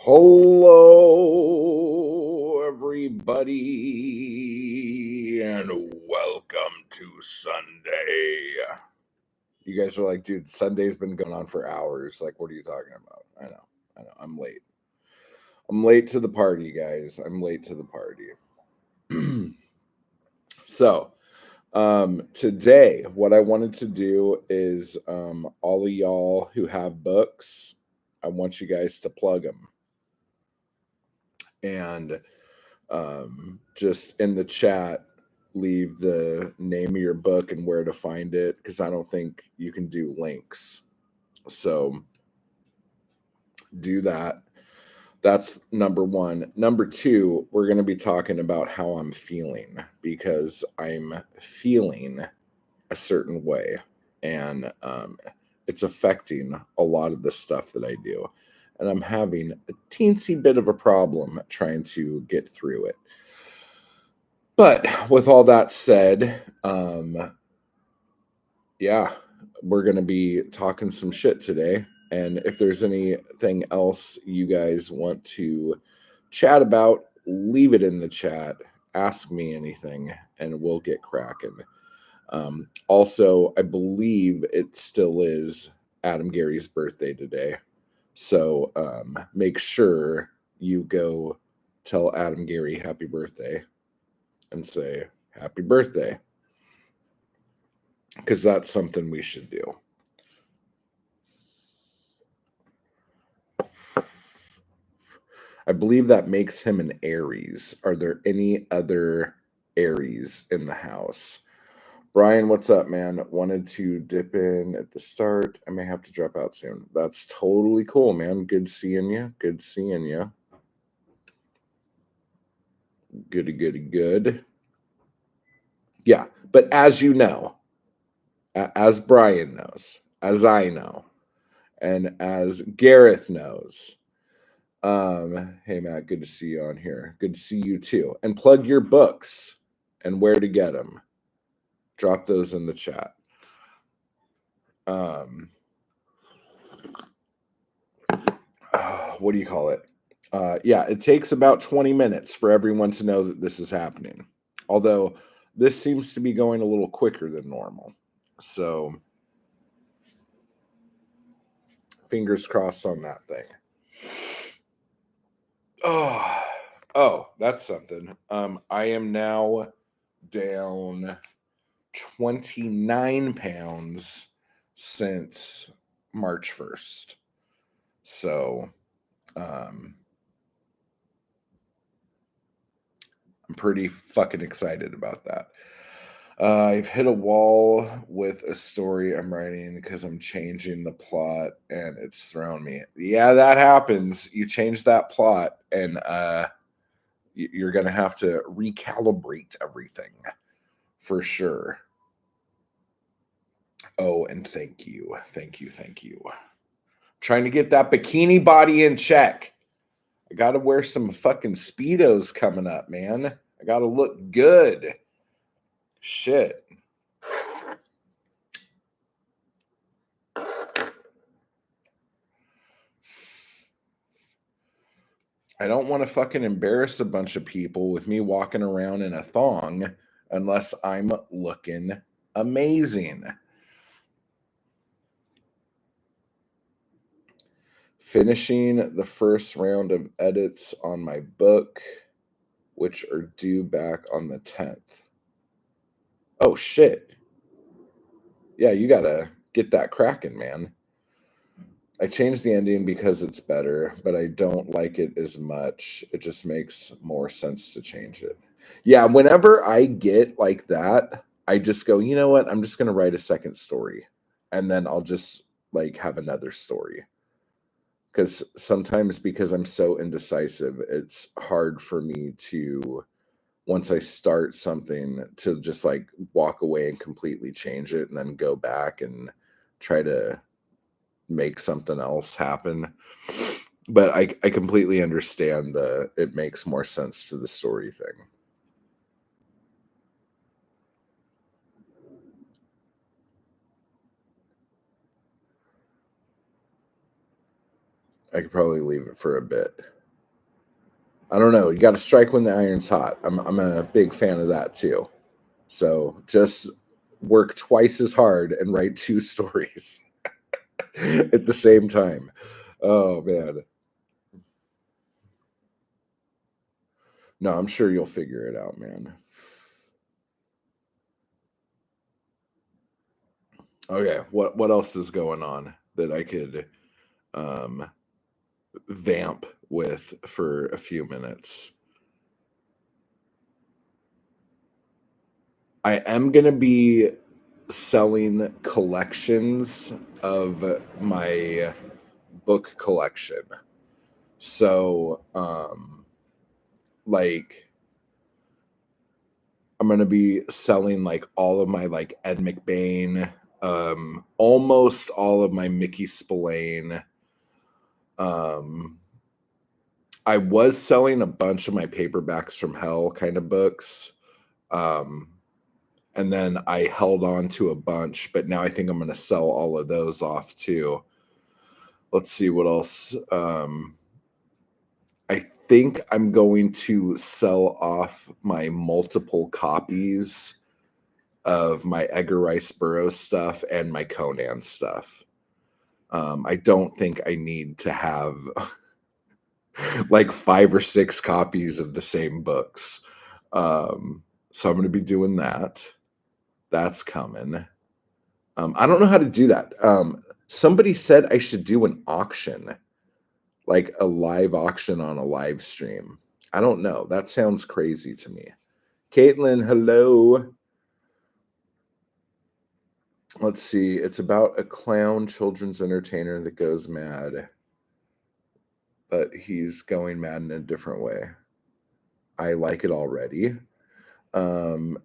Hello, everybody, and welcome to Sunday. You guys are like, dude, Sunday's been going on for hours. Like, what are you talking about? I know. I'm late. I'm late to the party, guys. I'm late to the party. So, today, what I wanted to do is all of y'all who have books, I want you guys to plug them. And just in the chat, leave the name of your book and where to find it, because I don't think you can do links. So do that. That's number one. Number two, we're going to be talking about how I'm feeling, because I'm feeling a certain way, and it's affecting a lot of the stuff that I do. And I'm having a teensy bit of a problem trying to get through it. But with all that said, yeah, we're going to be talking some shit today. And if there's anything else you guys want to chat about, leave it in the chat. Ask me anything, and we'll get cracking. Also, I believe it still is Adam Gary's birthday today. So make sure you go tell Adam Gary happy birthday and say happy birthday, because that's something we should do. I believe that makes him an Aries. Are there any other Aries in the house? Brian, what's up, man? Wanted to dip in at the start. I may have to drop out soon. That's totally cool, man. Good seeing you. Good seeing you. Good. Yeah, but as you know, as Brian knows, as I know, and as Gareth knows, hey Matt, good to see you on here. Good to see you too. And plug your books and where to get them. Drop those in the chat. What do you call it? Yeah, it takes about 20 minutes for everyone to know that this is happening. Although this seems to be going a little quicker than normal. So fingers crossed on that thing. Oh, that's something. I am now down 29 pounds since March 1st. So I'm pretty fucking excited about that. I've hit a wall with a story I'm writing because I'm changing the plot and it's thrown me. Yeah, that happens. You change that plot and you're going to have to recalibrate everything for sure. Oh, and thank you. Trying to get that bikini body in check. I got to wear some fucking Speedos coming up, man. I got to look good. Shit. I don't want to fucking embarrass a bunch of people with me walking around in a thong unless I'm looking amazing. Finishing the first round of edits on my book, which are due back on the 10th. Oh, shit. Yeah, you gotta get that cracking, man. I changed the ending because it's better, but I don't like it as much. It just makes more sense to change it. Yeah, whenever I get like that, I just go, you know what? I'm just going to write a second story. And then I'll just like have another story. Because sometimes, because I'm so indecisive, it's hard for me to, once I start something, to just like walk away and completely change it and then go back and try to make something else happen. But I completely understand it makes more sense to the story thing. I could probably leave it for a bit. I don't know. You got to strike when the iron's hot. I'm a big fan of that too. So just work twice as hard and write two stories at the same time. Oh man. No, I'm sure you'll figure it out, man. Okay, what else is going on that I could um vamp with for a few minutes? I am going to be selling collections of my book collection. So, like I'm going to be selling like all of my like Ed McBain, almost all of my Mickey Spillane. Um, I was selling a bunch of my paperbacks from hell kind of books. Um, and then I held on to a bunch, but now I think I'm going to sell all of those off too. Let's see what else. I think I'm going to sell off my multiple copies of my Edgar Rice Burroughs stuff and my Conan stuff. I don't think I need to have like 5 or 6 copies of the same books. So I'm going to be doing that. That's coming. I don't know how to do that. Somebody said I should do an auction, like a live auction on a live stream. I don't know. That sounds crazy to me. Caitlin, hello. Let's see. It's about a clown children's entertainer that goes mad, but he's going mad in a different way. I like it already.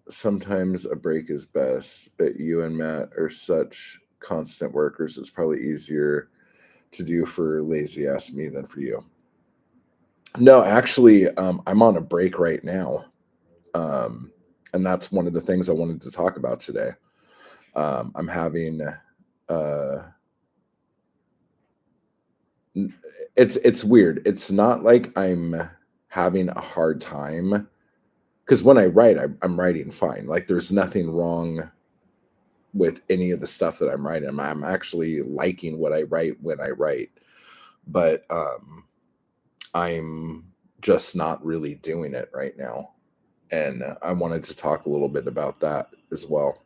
Sometimes a break is best, but you and Matt are such constant workers. It's probably easier to do for lazy ass me than for you. No, actually, I'm on a break right now. And that's one of the things I wanted to talk about today. I'm having uh it's weird. It's not like I'm having a hard time because when I write, I'm writing fine. Like there's nothing wrong with any of the stuff that I'm writing. I'm actually liking what I write when I write, but I'm just not really doing it right now. And I wanted to talk a little bit about that as well.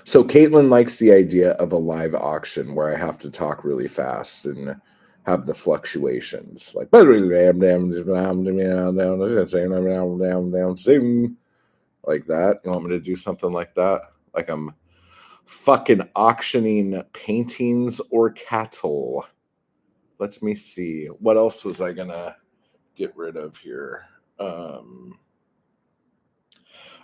So Caitlin likes the idea of a live auction where I have to talk really fast and have the fluctuations like like that. You want me to do something like that? Like I'm fucking auctioning paintings or cattle. Let me see. What else was I gonna get rid of here?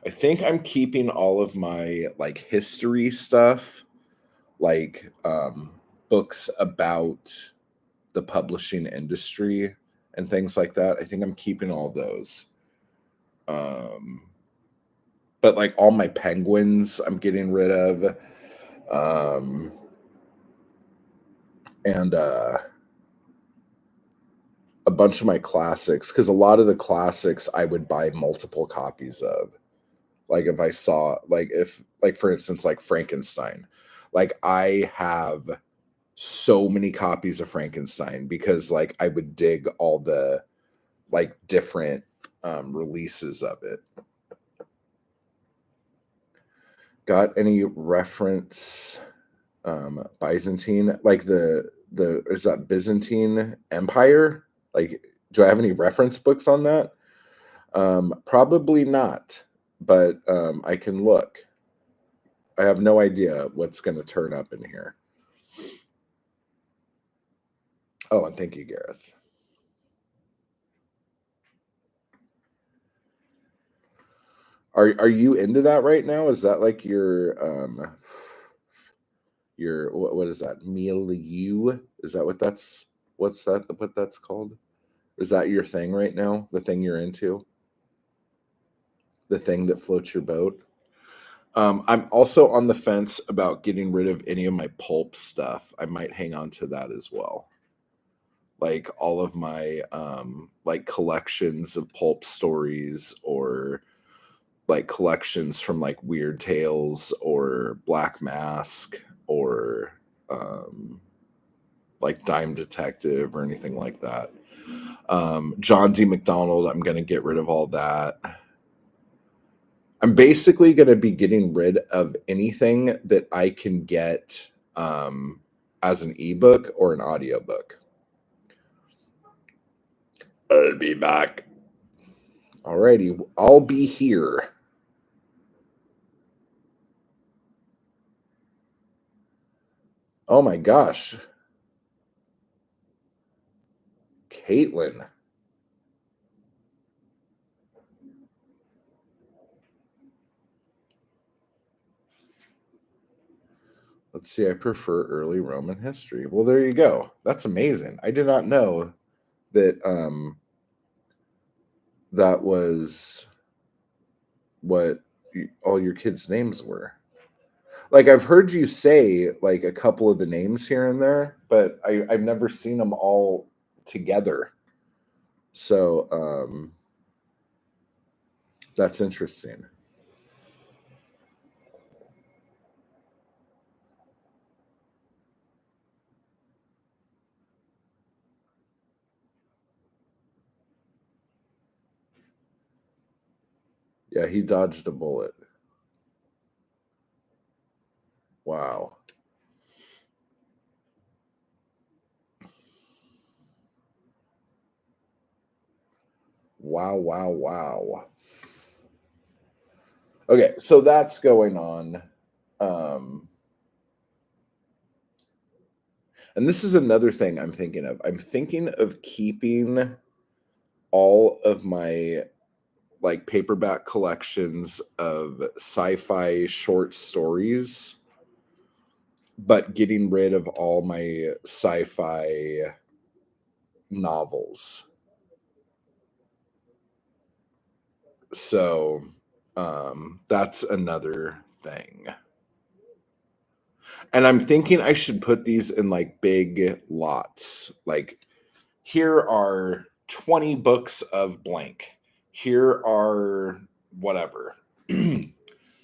I think I'm keeping all of my like history stuff, like books about the publishing industry and things like that. I think I'm keeping all those. Um, but like all my penguins, I'm getting rid of. Um, and a bunch of my classics, because a lot of the classics I would buy multiple copies of. Like if I saw, like if, like for instance, like Frankenstein, like I have so many copies of Frankenstein because like I would dig all the like different releases of it. Got any reference Byzantine, like the is that Byzantine Empire? Like, do I have any reference books on that? Probably not, but I can look. I have no idea what's going to turn up in here. Oh, and thank you, Gareth. Are you into that right now? Is that like your what is that? Milieu? Is that what that's called? Is that your thing right now? The thing you're into? The thing that floats your boat? I'm also on the fence about getting rid of any of my pulp stuff. I might hang on to that as well. Like all of my like collections of pulp stories, or like collections from like Weird Tales or Black Mask, or um like Dime Detective or anything like that. John D. McDonald, I'm going to get rid of all that. I'm basically going to be getting rid of anything that I can get as an ebook or an audiobook. I'll be back. Alrighty, I'll be here. Oh my gosh. Caitlin. Let's see, I prefer early Roman history. Well, there you go. That's amazing. I did not know that that was what all your kids' names were. Like I've heard you say like a couple of the names here and there, but I've never seen them all together. So that's interesting. Yeah, he dodged a bullet. Wow. Wow, wow, wow. Okay, so that's going on. Um and this is another thing I'm thinking of. I'm thinking of keeping all of my like paperback collections of sci-fi short stories, but getting rid of all my sci-fi novels. So that's another thing. And I'm thinking I should put these in like big lots. Like here are 20 books of blank. Here are whatever.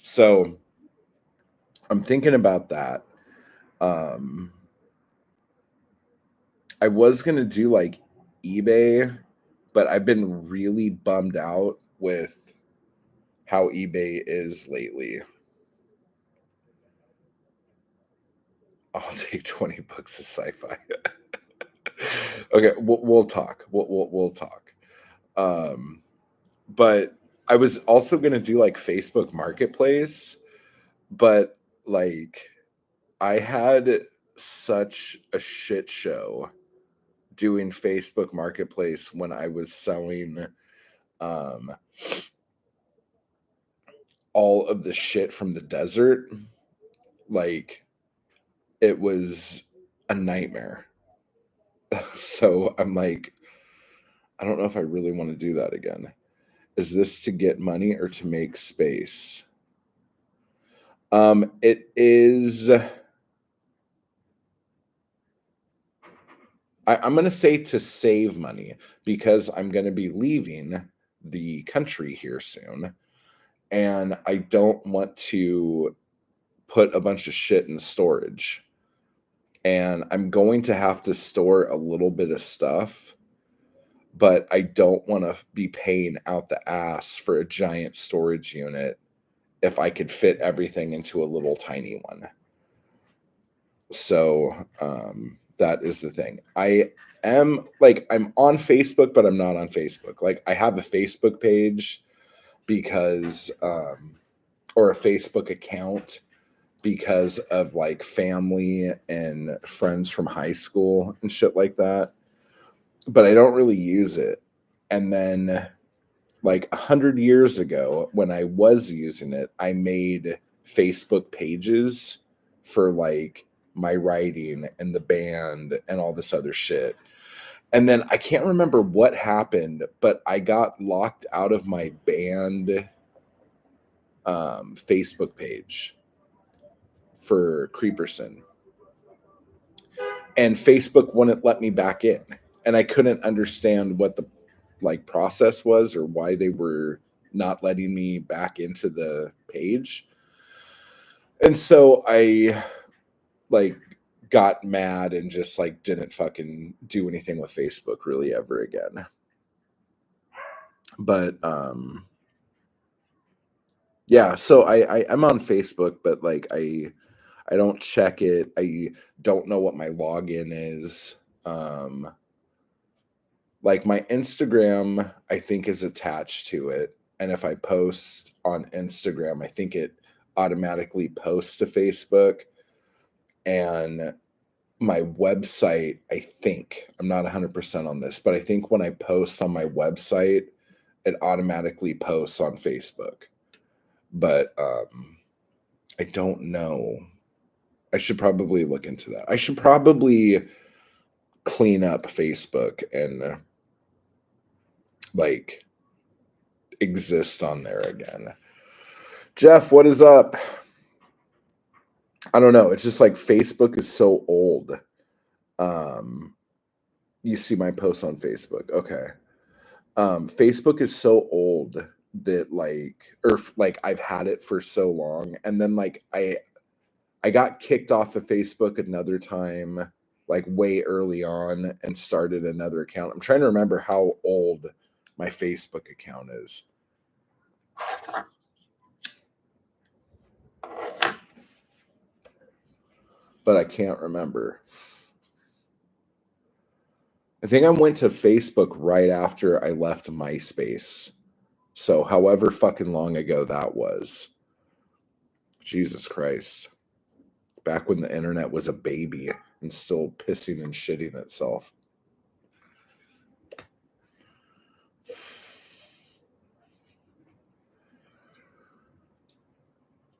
So I'm thinking about that. Um I was gonna do like eBay, but I've been really bummed out with how eBay is lately. I'll take 20 books of sci-fi. Okay, we'll talk. We'll talk. Um, but I was also gonna do like Facebook Marketplace, but like I had such a shit show doing Facebook Marketplace when I was selling um all of the shit from the desert. Like it was a nightmare. So I'm like, I don't know if I really want to do that again. Is this to get money or to make space? It is. I'm going to say to save money because I'm going to be leaving the country here soon, and I don't want to put a bunch of shit in storage. And I'm going to have to store a little bit of stuff, but I don't want to be paying out the ass for a giant storage unit if I could fit everything into a little tiny one. So that is the thing. I am like, I'm on Facebook, but I'm not on Facebook. Like, I have a Facebook page because, or a Facebook account because of like family and friends from high school and shit like that. But I don't really use it. And then like 100 years ago when I was using it, I made Facebook pages for like my writing and the band and all this other shit. And then I can't remember what happened, but I got locked out of my band Facebook page for Creeperson. And Facebook wouldn't let me back in. And I couldn't understand what the process was or why they were not letting me back into the page. And so I got mad and just didn't fucking do anything with Facebook really ever again. But yeah, so I'm on Facebook, but I don't check it. I don't know what my login is. My Instagram, I think, is attached to it. And if I post on Instagram, I think it automatically posts to Facebook. And my website, I think, I'm not 100% on this, but I think when I post on my website, it automatically posts on Facebook. But I don't know. I should probably look into that. I should probably clean up Facebook and exist on there again. Jeff, what is up? I don't know. It's just Facebook is so old. You see my posts on Facebook. Okay. Facebook is so old that I've had it for so long. And then I got kicked off of Facebook another time, way early on, and started another account. I'm trying to remember how old my Facebook account is. But I can't remember. I think I went to Facebook right after I left MySpace. So however fucking long ago that was. Jesus Christ. Back when the internet was a baby and still pissing and shitting itself.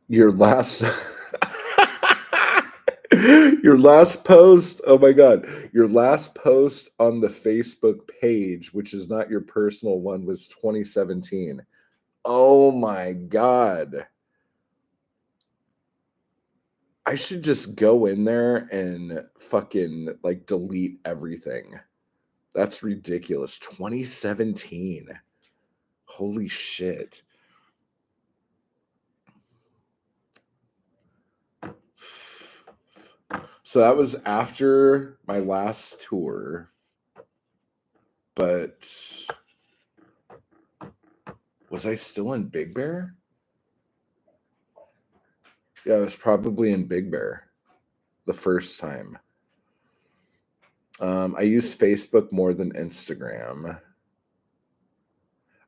Your last your last post, oh my God, your last post on the Facebook page, which is not your personal one, was 2017. Oh my God. I should just go in there and fucking delete everything. That's ridiculous. 2017. Holy shit. So that was after my last tour. But was I still in Big Bear? Yeah, I was probably in Big Bear the first time. I use Facebook more than Instagram.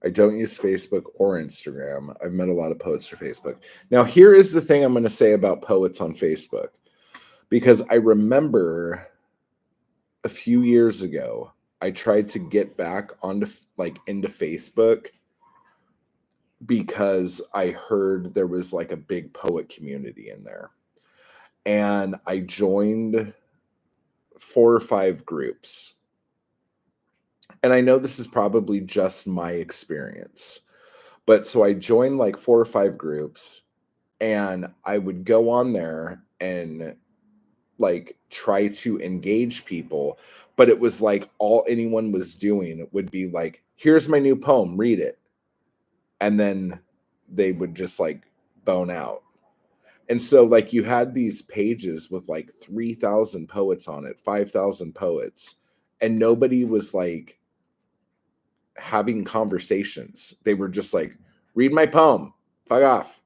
I don't use Facebook or Instagram. I've met a lot of poets for Facebook. Now, here is the thing I'm going to say about poets on Facebook. Because I remember a few years ago, I tried to get back onto into Facebook because I heard there was a big poet community in there. And I joined 4 or 5 groups. And I know this is probably just my experience. But so I joined 4 or 5 groups, and I would go on there and try to engage people, but it was all anyone was doing would be here's my new poem, read it. And then they would just bone out. And so you had these pages with 3,000 poets on it, 5,000 poets, and nobody was having conversations. They were just read my poem, fuck off.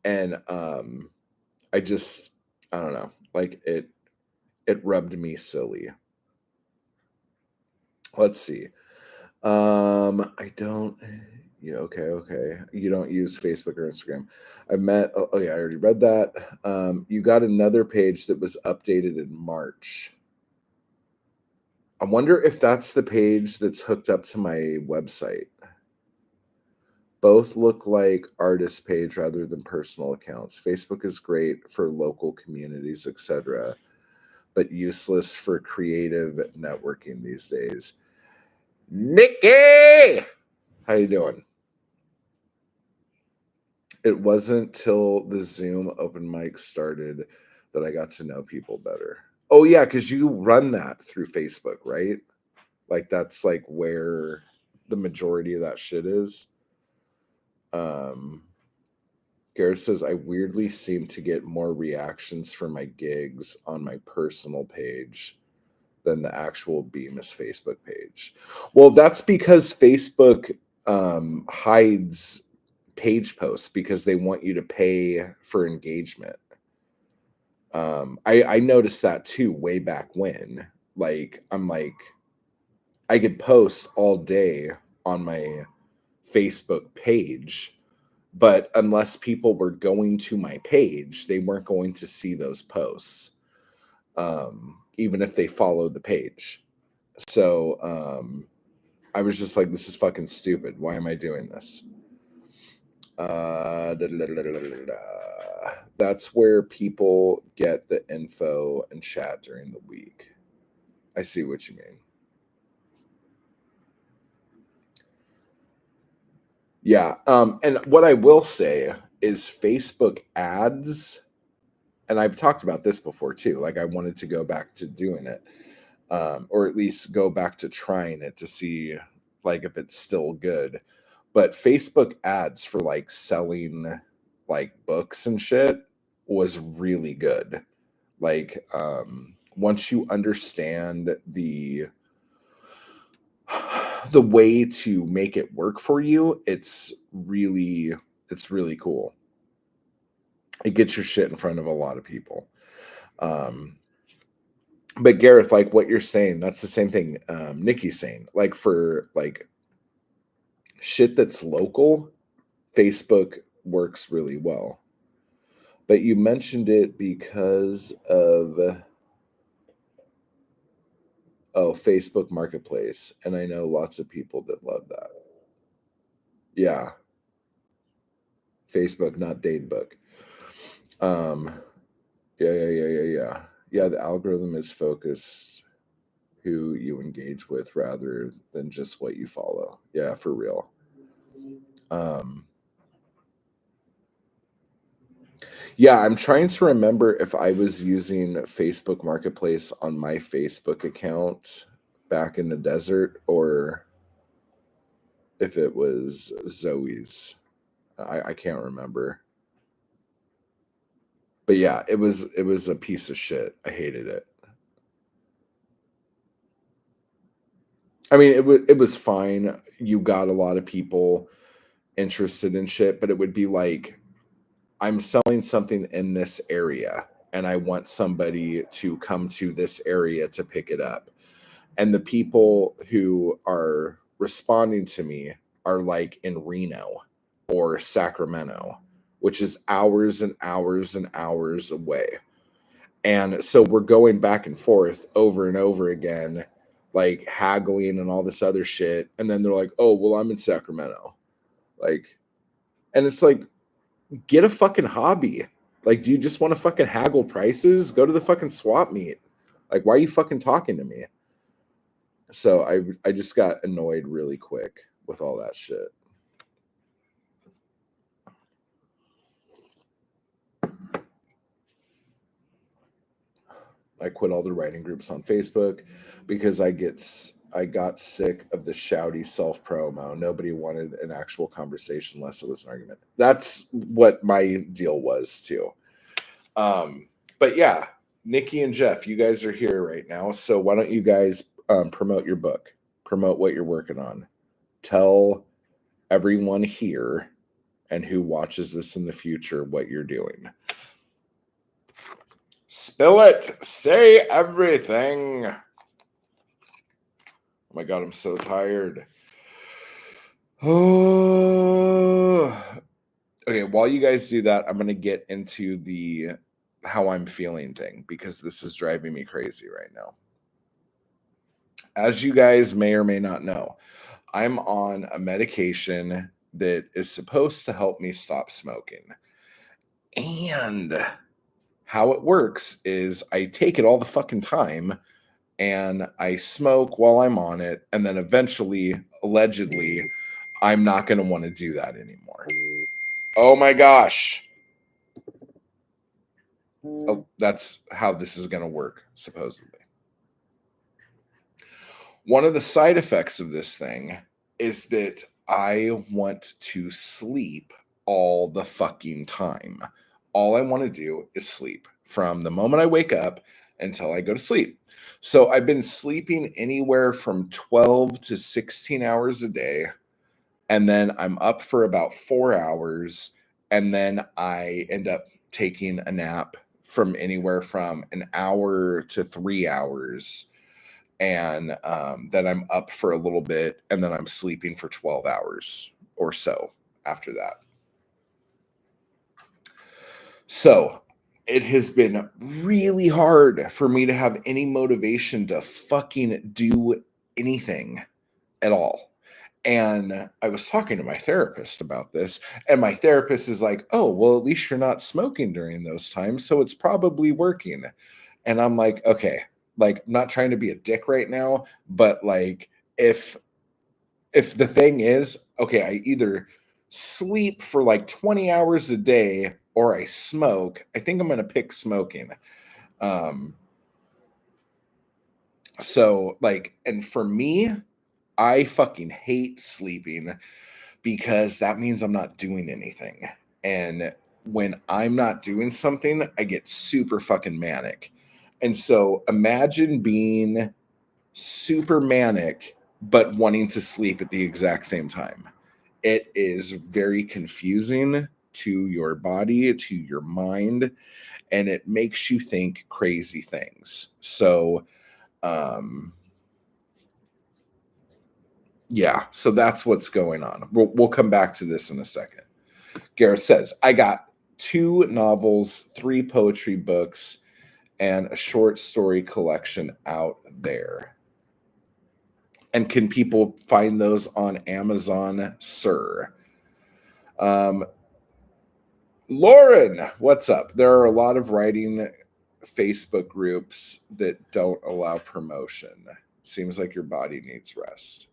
And I don't know, it rubbed me silly. Let's see. I don't. Yeah, okay. You don't use Facebook or Instagram. I met. Oh yeah, I already read that. You got another page that was updated in March. I wonder if that's the page that's hooked up to my website. Both look like artist page rather than personal accounts. Facebook is great for local communities, etc., but useless for creative networking these days. Nikki, how you doing? It wasn't till the Zoom open mic started that I got to know people better. Oh yeah, because you run that through Facebook, right? Like that's like where the majority of that shit is. Garrett says I weirdly seem to get more reactions for my gigs on my personal page than the actual Bemis Facebook page. Well, that's because Facebook hides page posts because they want you to pay for engagement. I noticed that too way back when. Like, I'm like, I could post all day on my Facebook page, but unless people were going to my page, they weren't going to see those posts, even if they followed the page. So I was just like, this is fucking stupid. Why am I doing this? That's where people get the info and chat during the week. I see what you mean. Yeah. And what I will say is Facebook ads, and I've talked about this before too. Like I wanted to go back to doing it, or at least go back to trying it to see like if it's still good. But Facebook ads for like selling like books and shit was really good. Like once you understand the way to make it work for you, it's really cool. It gets your shit in front of a lot of people. But Gareth, like what you're saying, that's the same thing Nikki's saying. Like for like shit that's local, Facebook works really well. But you mentioned it because of Facebook Marketplace, and I know lots of people that love that. Yeah, Facebook, not Datebook. Yeah. The algorithm is focused who you engage with rather than just what you follow. Yeah, for real. Yeah, I'm trying to remember if I was using Facebook Marketplace on my Facebook account back in the desert or if it was Zoe's. I can't remember. But yeah, it was a piece of shit. I hated it. I mean, it was fine. You got a lot of people interested in shit, but it would be like I'm selling something in this area and I want somebody to come to this area to pick it up. And the people who are responding to me are like in Reno or Sacramento, which is hours and hours and hours away. And so we're going back and forth over and over again, like haggling and all this other shit. And then they're like, oh, well, I'm in Sacramento. Like, and it's like, get a fucking hobby. Like, do you just want to fucking haggle prices? Go to the fucking swap meet. Like, why are you fucking talking to me? So I just got annoyed really quick with all that shit. I quit all the writing groups on Facebook because I got sick of the shouty self promo. Nobody wanted an actual conversation unless it was an argument. That's what my deal was too. But yeah, Nikki and Jeff, you guys are here right now. So why don't you guys promote your book, promote what you're working on, tell everyone here and who watches this in the future what you're doing. Spill it. Say everything. Oh my God, I'm so tired. Oh. Okay, while you guys do that, I'm going to get into the how I'm feeling thing because this is driving me crazy right now. As you guys may or may not know, I'm on a medication that is supposed to help me stop smoking. And how it works is I take it all the fucking time and I smoke while I'm on it. And then eventually, allegedly, I'm not going to want to do that anymore. Oh my gosh. Oh, that's how this is going to work, supposedly. One of the side effects of this thing is that I want to sleep all the fucking time. All I want to do is sleep from the moment I wake up until I go to sleep. So I've been sleeping anywhere from 12 to 16 hours a day. And then I'm up for about 4 hours. And then I end up taking a nap from anywhere from an hour to 3 hours, and then I'm up for a little bit, and then I'm sleeping for 12 hours or so after that. So it has been really hard for me to have any motivation to fucking do anything at all. And I was talking to my therapist about this, and my therapist is like, "Oh, well, at least you're not smoking during those times, so it's probably working." And I'm like, "Okay, like, I'm not trying to be a dick right now, but like, if the thing is, okay, I either sleep for like 20 hours a day or I smoke, I think I'm gonna pick smoking." Um, so like, and for me, I fucking hate sleeping because that means I'm not doing anything. And when I'm not doing something, I get super fucking manic. And so imagine being super manic, but wanting to sleep at the exact same time. It is very confusing to your body, to your mind, and it makes you think crazy things. So, um, yeah, so that's what's going on. We'll come back to this in a second. Gareth says, I got 2 novels, 3 poetry books, and a short story collection out there. And can people find those on Amazon, sir? Um, Lauren, what's up? There are a lot of writing Facebook groups that don't allow promotion. Seems like your body needs rest.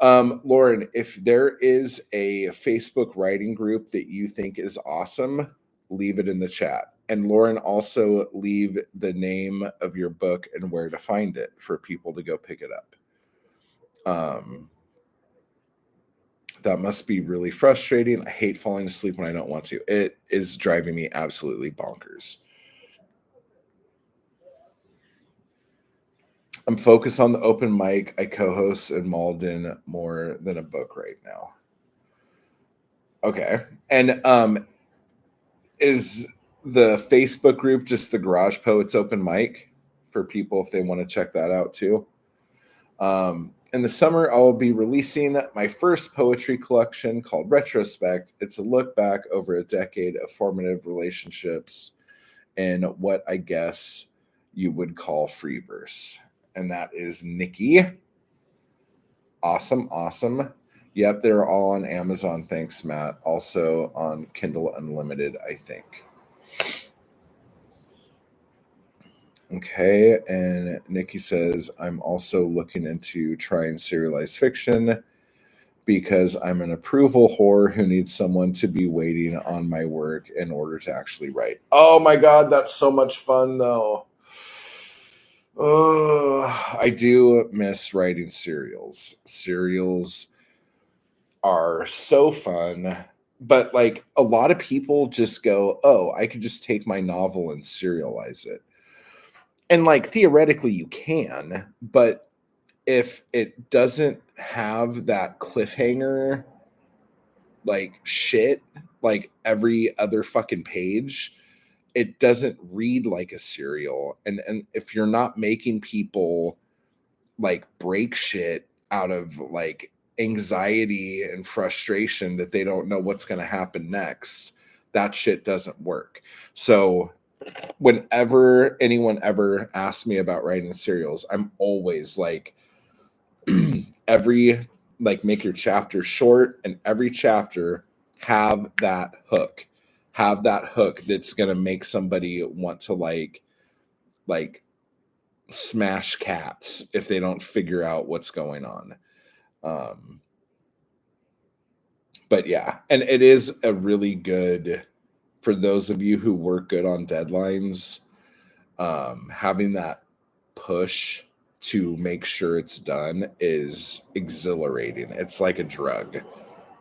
Lauren, if there is a Facebook writing group that you think is awesome, leave it in the chat. And Lauren, also leave the name of your book and where to find it for people to go pick it up. That must be really frustrating. I hate falling asleep when I don't want to. It is driving me absolutely bonkers. I'm focused on the open mic. I co-host in Malden more than a book right now. Okay. And is the Facebook group just the Garage Poets open mic for people if they want to check that out too? In the summer, I will be releasing my first poetry collection called Retrospect. It's a look back over a decade of formative relationships in what I guess you would call free verse. And that is Nikki. Awesome, awesome. Yep, they're all on Amazon. Thanks, Matt. Also on Kindle Unlimited, I think. Okay, and Nikki says, I'm also looking into trying serialized fiction because I'm an approval whore who needs someone to be waiting on my work in order to actually write. Oh my God, that's so much fun though. Oh, I do miss writing serials. Serials are so fun, but like a lot of people just go, oh, I could just take my novel and serialize it. And like theoretically, you can, but if it doesn't have that cliffhanger, like shit, like every other fucking page, it doesn't read like a serial. And if you're not making people like break shit out of like anxiety and frustration that they don't know what's going to happen next, that shit doesn't work. So whenever anyone ever asks me about writing serials, I'm always like, every like make your chapter short, and every chapter have that hook that's going to make somebody want to like smash cats if they don't figure out what's going on. um But yeah, and it is a really good for those of you who work good on deadlines, having that push to make sure it's done is exhilarating. It's like a drug.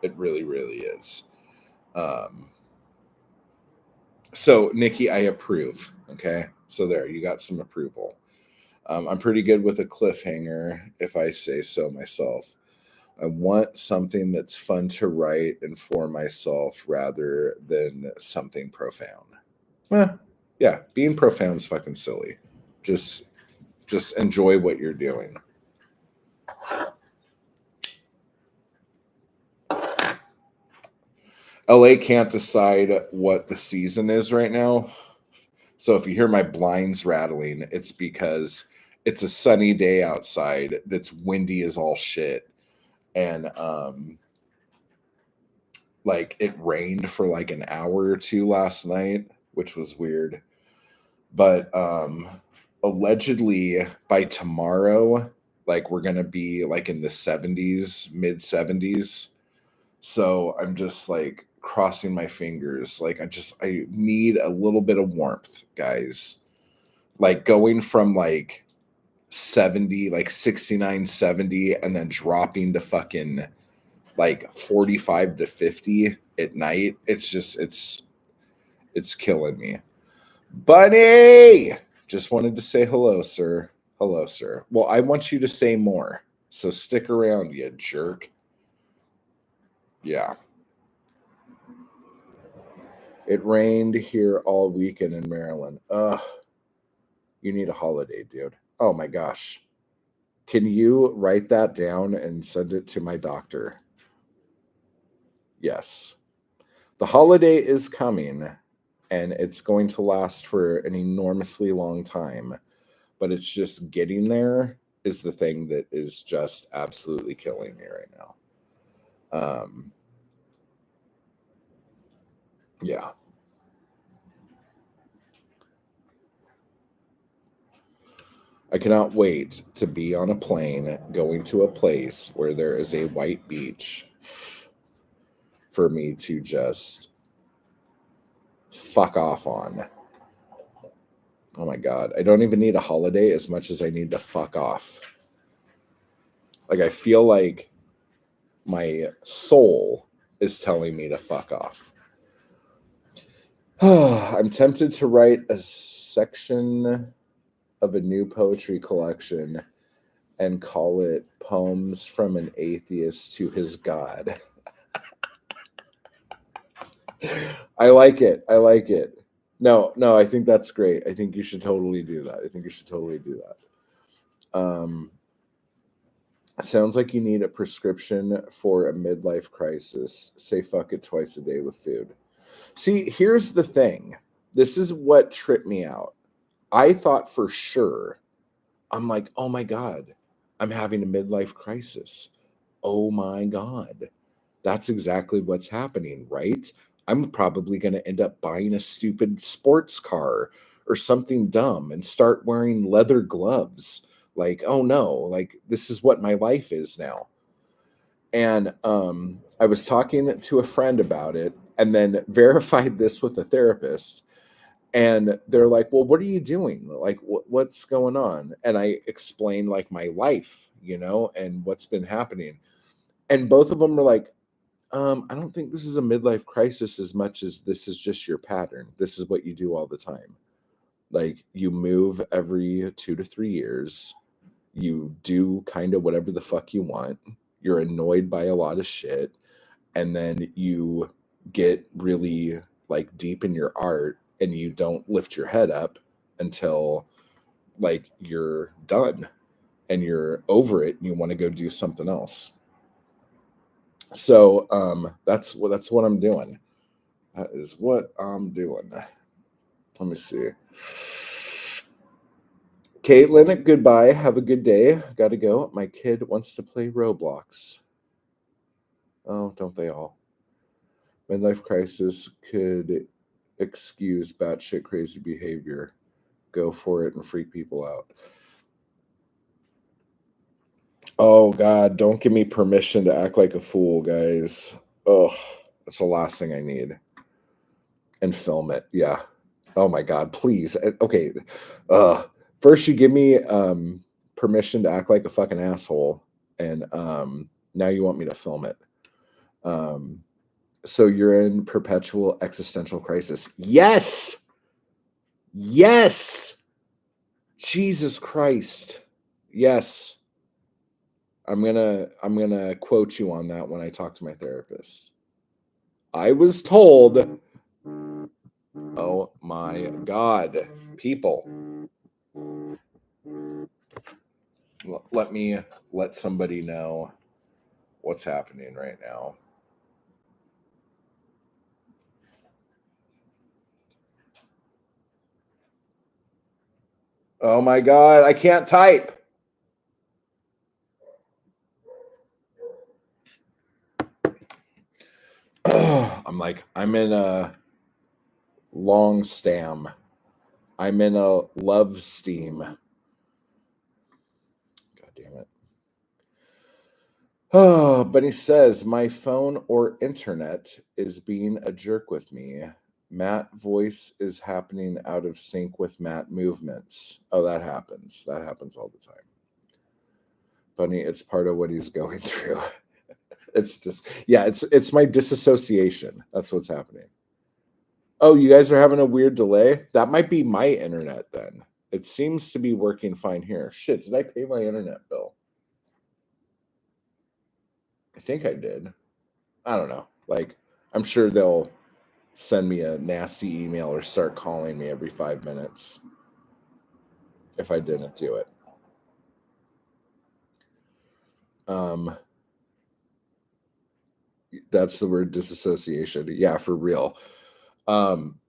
It really, really is. Um, so, Nikki, I approve. Okay. So, there, you got some approval. I'm pretty good with a cliffhanger, if I say so myself. I want something that's fun to write and for myself rather than something profound. Well, yeah, being profound is fucking silly. Just just enjoy what you're doing. LA can't decide what the season is right now. So if you hear my blinds rattling, it's because it's a sunny day outside that's windy as all shit. And like it rained for like an hour or two last night, which was weird. But allegedly by tomorrow, like we're gonna be like in the 70s, mid 70s. So I'm just like crossing my fingers. Like I need a little bit of warmth, guys. Like going from like 70, like 69, 70, and then dropping to fucking like 45 to 50 at night. It's killing me. Bunny! Just wanted to say hello, sir. Hello, sir. Well, I want you to say more. So stick around, you jerk. Yeah. It rained here all weekend in Maryland. Ugh. You need a holiday, dude. Oh my gosh. Can you write that down and send it to my doctor? Yes. The holiday is coming and it's going to last for an enormously long time, but it's just getting there is the thing that is just absolutely killing me right now. Um, yeah. I cannot wait to be on a plane going to a place where there is a white beach for me to just fuck off on. Oh my God. I don't even need a holiday as much as I need to fuck off. Like, I feel like my soul is telling me to fuck off. I'm tempted to write a section of a new poetry collection and call it Poems from an Atheist to His God. I like it. I like it. No, I think that's great. I think you should totally do that. I think you should totally do that. Sounds like you need a prescription for a midlife crisis. Say fuck it twice a day with food. See, here's the thing. This is what tripped me out. I thought for sure, I'm like, oh my God, I'm having a midlife crisis. Oh my God. That's exactly what's happening, right? I'm probably going to end up buying a stupid sports car or something dumb and start wearing leather gloves. Like, oh no, like this is what my life is now. And I was talking to a friend about it and then verified this with a therapist. And they're like, well, what are you doing? Like, what's going on? And I explained like my life, and what's been happening. And both of them were like, I don't think this is a midlife crisis as much as this is just your pattern. This is what you do all the time. Like you move every 2 to 3 years. You do kind of whatever the fuck you want. You're annoyed by a lot of shit. And then you get really like deep in your art and you don't lift your head up until like you're done and you're over it and you want to go do something else. So that's what I'm doing. That is what I'm doing. Let me see. Caitlin, goodbye. Have a good day. Gotta go. My kid wants to play Roblox. Oh, don't they all? Midlife crisis could excuse batshit crazy behavior. Go for it and freak people out. Oh God, don't give me permission to act like a fool, guys. Oh, that's the last thing I need. And film it. Yeah. Oh my God, please. Okay. Uh First you give me permission to act like a fucking asshole. And now you want me to film it. Um so you're in perpetual existential crisis. Yes. Yes. Jesus Christ. Yes. I'm gonna quote you on that when I talk to my therapist. I was told, oh my God, people, let me let somebody know what's happening right now. Oh my God, I can't type. I'm in a long stam. I'm in a love steam. God damn it. Oh, but he says my phone or internet is being a jerk with me. Matt voice is happening out of sync with Matt movements. Oh, that happens. That happens all the time. Bunny, it's part of what he's going through. It's just yeah, it's my disassociation. That's what's happening. Oh, you guys are having a weird delay? That might be my internet then. It seems to be working fine here. Shit, did I pay my internet bill? I think I did. I don't know. Like, I'm sure they'll send me a nasty email or start calling me every 5 minutes if I didn't do it. Um, that's the word disassociation. Yeah, for real.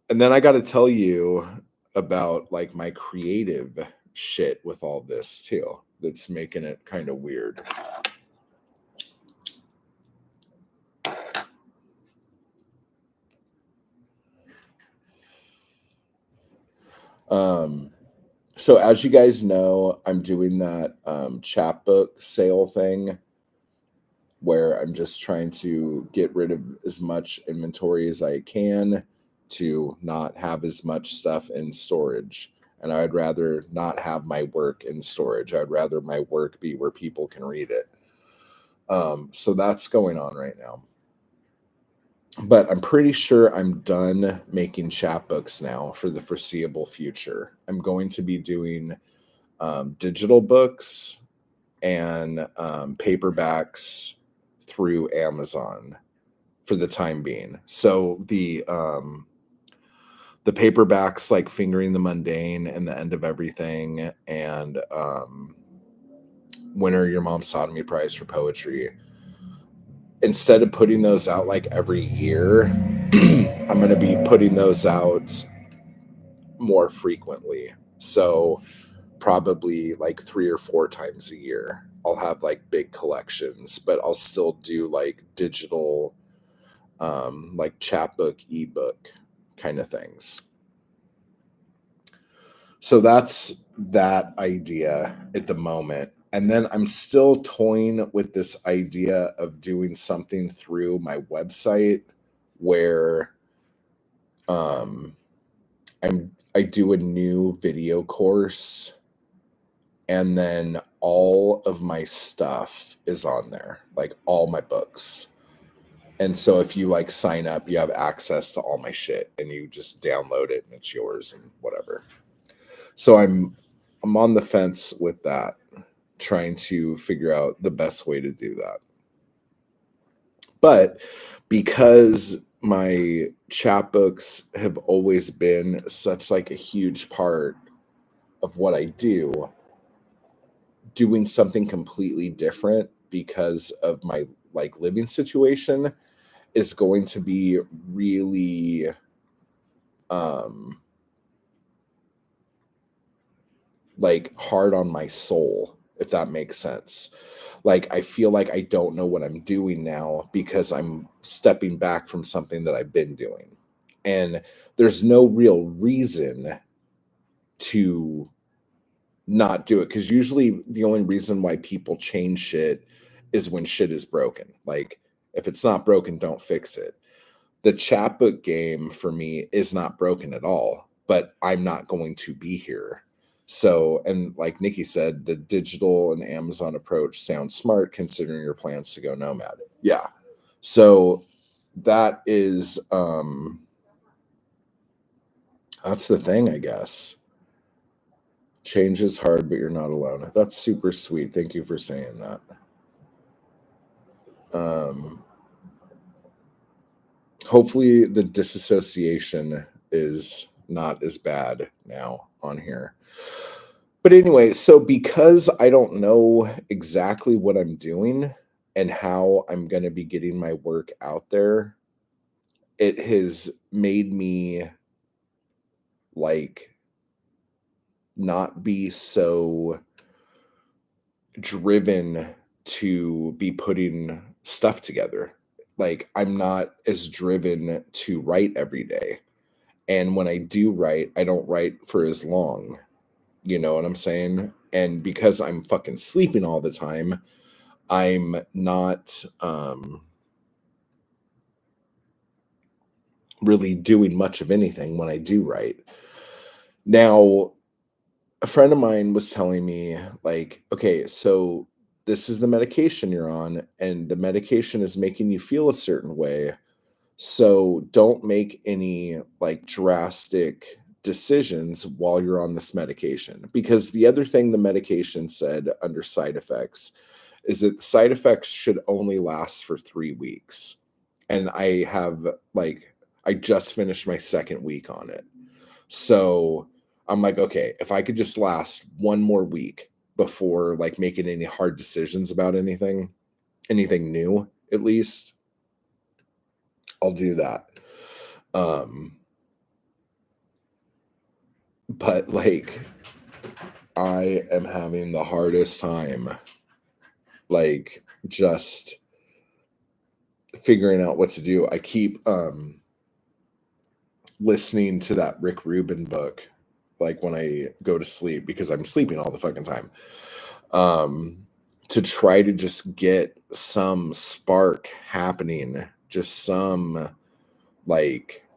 And then I got to tell you about like my creative shit with all this too. That's making it kind of weird. Um, so as you guys know, I'm doing that chapbook sale thing where I'm just trying to get rid of as much inventory as I can to not have as much stuff in storage. And I'd rather not have my work in storage. I'd rather my work be where people can read it. So that's going on right now. But I'm pretty sure I'm done making chapbooks now for the foreseeable future. I'm going to be doing digital books and paperbacks through Amazon for the time being. So the paperbacks like Fingering the Mundane and The End of Everything and Winner Your Mom's Sodomy Prize for Poetry. Instead of putting those out like every year, I'm going to be putting those out more frequently. So probably like 3 or 4 times a year. I'll have like big collections, but I'll still do like digital, like chapbook, ebook kind of things. So that's that idea at the moment. And then I'm still toying with this idea of doing something through my website where um, I do a new video course and then all of my stuff is on there, like all my books. And so if you like sign up, you have access to all my shit and you just download it and it's yours and whatever. So I'm on the fence with that, trying to figure out the best way to do that. But because my chapbooks have always been such like a huge part of what I do, doing something completely different because of my like living situation is going to be really um like hard on my soul, if that makes sense. Like I feel like I don't know what I'm doing now because I'm stepping back from something that I've been doing. And there's no real reason to not do it because usually the only reason why people change shit is when shit is broken. Like If it's not broken, don't fix it. The chapbook game for me is not broken at all, but I'm not going to be here. So, and like Nikki said, the digital and Amazon approach sounds smart considering your plans to go nomad. Yeah. So that is that's the thing, I guess. Change is hard, but you're not alone. That's super sweet. Thank you for saying that. Hopefully the disassociation is not as bad now on here. But anyway, so because I don't know exactly what I'm doing and how I'm going to be getting my work out there, it has made me like not be so driven to be putting stuff together. Like I'm not as driven to write every day. And when I do write, I don't write for as long. You know what I'm saying? And because I'm fucking sleeping all the time, I'm not really doing much of anything when I do write. Now, a friend of mine was telling me, like, okay, so this is the medication you're on, and the medication is making you feel a certain way. So don't make any like drastic decisions while you're on this medication. Because the other thing the medication said under side effects is that the side effects should only last for 3 weeks. And I just finished my second week on it. So I'm like, okay, if I could just last one more week before like making any hard decisions about anything new, at least, I'll do that. But like I am having the hardest time like just figuring out what to do. I keep listening to that Rick Rubin book like when I go to sleep because I'm sleeping all the fucking time. To try to just get some spark happening, just some like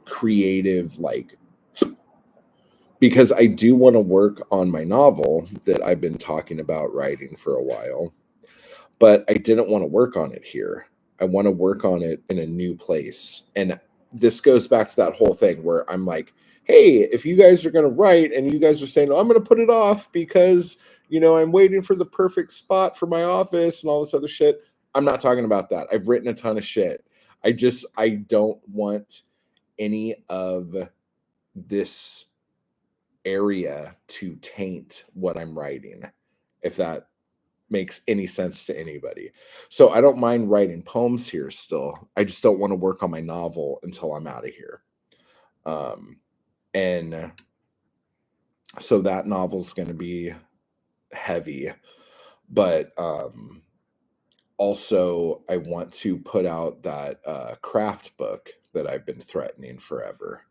creative like because I do want to work on my novel that I've been talking about writing for a while, but I didn't want to work on it here. I want to work on it in a new place. And this goes back to that whole thing where I'm like, hey, if you guys are going to write and you guys are saying, oh, I'm going to put it off because, I'm waiting for the perfect spot for my office and all this other shit. I'm not talking about that. I've written a ton of shit. I don't want any of this area to taint what I'm writing, if that makes any sense to anybody. So I don't mind writing poems here still. I just don't want to work on my novel until I'm out of here. And so that novel's going to be heavy, but also I want to put out that craft book that I've been threatening forever.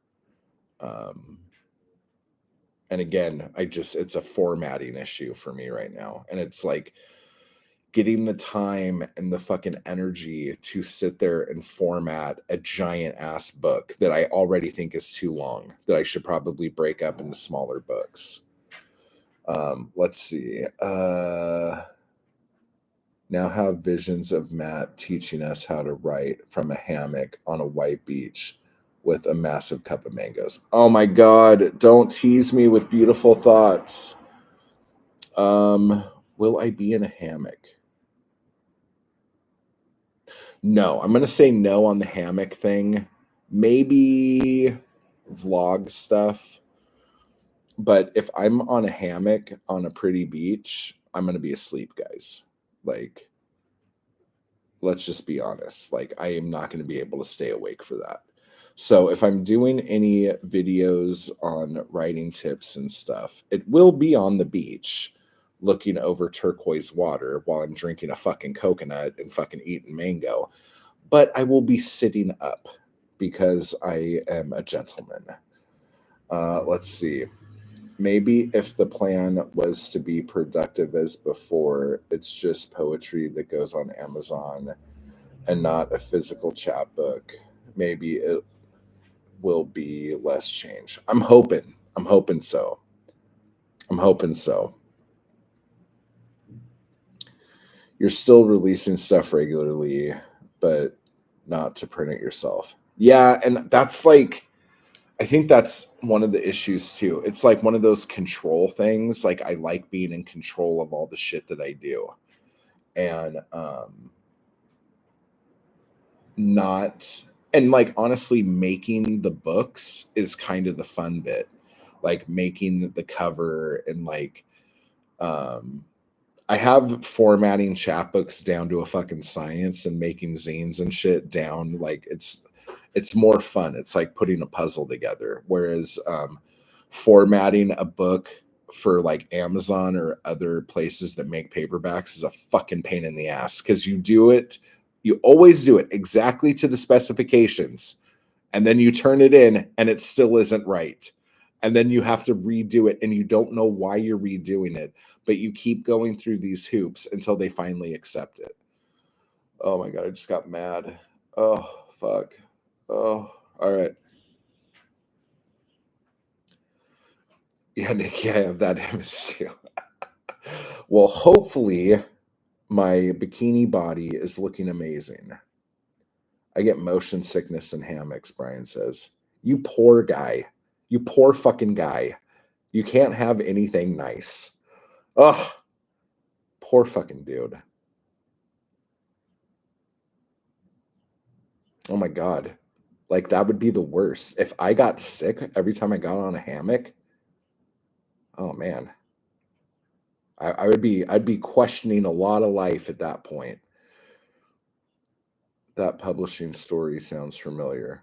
And again, it's a formatting issue for me right now. And it's like getting the time and the fucking energy to sit there and format a giant ass book that I already think is too long, that I should probably break up into smaller books. Let's see. Now have visions of Matt teaching us how to write from a hammock on a white beach with a massive cup of mangoes. Oh my God, don't tease me with beautiful thoughts. Will I be in a hammock? No, I'm going to say no on the hammock thing. Maybe vlog stuff. But if I'm on a hammock on a pretty beach, I'm going to be asleep, guys. Like, let's just be honest. Like, I am not going to be able to stay awake for that. So if I'm doing any videos on writing tips and stuff, it will be on the beach looking over turquoise water while I'm drinking a fucking coconut and fucking eating mango. But I will be sitting up because I am a gentleman. Let's see. Maybe if the plan was to be productive as before, it's just poetry that goes on Amazon and not a physical chapbook. Maybe it will be less change. I'm hoping. I'm hoping so. I'm hoping so. You're still releasing stuff regularly, but not to print it yourself. Yeah, and that's like, I think that's one of the issues too. It's like one of those control things. Like I like being in control of all the shit that I do. And not and like honestly making the books is kind of the fun bit. Like making the cover and like I have formatting chapbooks down to a fucking science and making zines and shit down. Like it's more fun. It's like putting a puzzle together. Whereas formatting a book for like Amazon or other places that make paperbacks is a fucking pain in the ass because you always do it exactly to the specifications, and then you turn it in and it still isn't right. And then you have to redo it and you don't know why you're redoing it, but you keep going through these hoops until they finally accept it. Oh my God, I just got mad. Oh, fuck. Oh, all right. Yeah, Nikki, I have that image too. Well, hopefully my bikini body is looking amazing. I get motion sickness in hammocks, Brian says. You poor guy. You poor fucking guy. You can't have anything nice. Ugh. Poor fucking dude. Oh my God. Like that would be the worst. If I got sick every time I got on a hammock, oh man. I'd be questioning a lot of life at that point. That publishing story sounds familiar.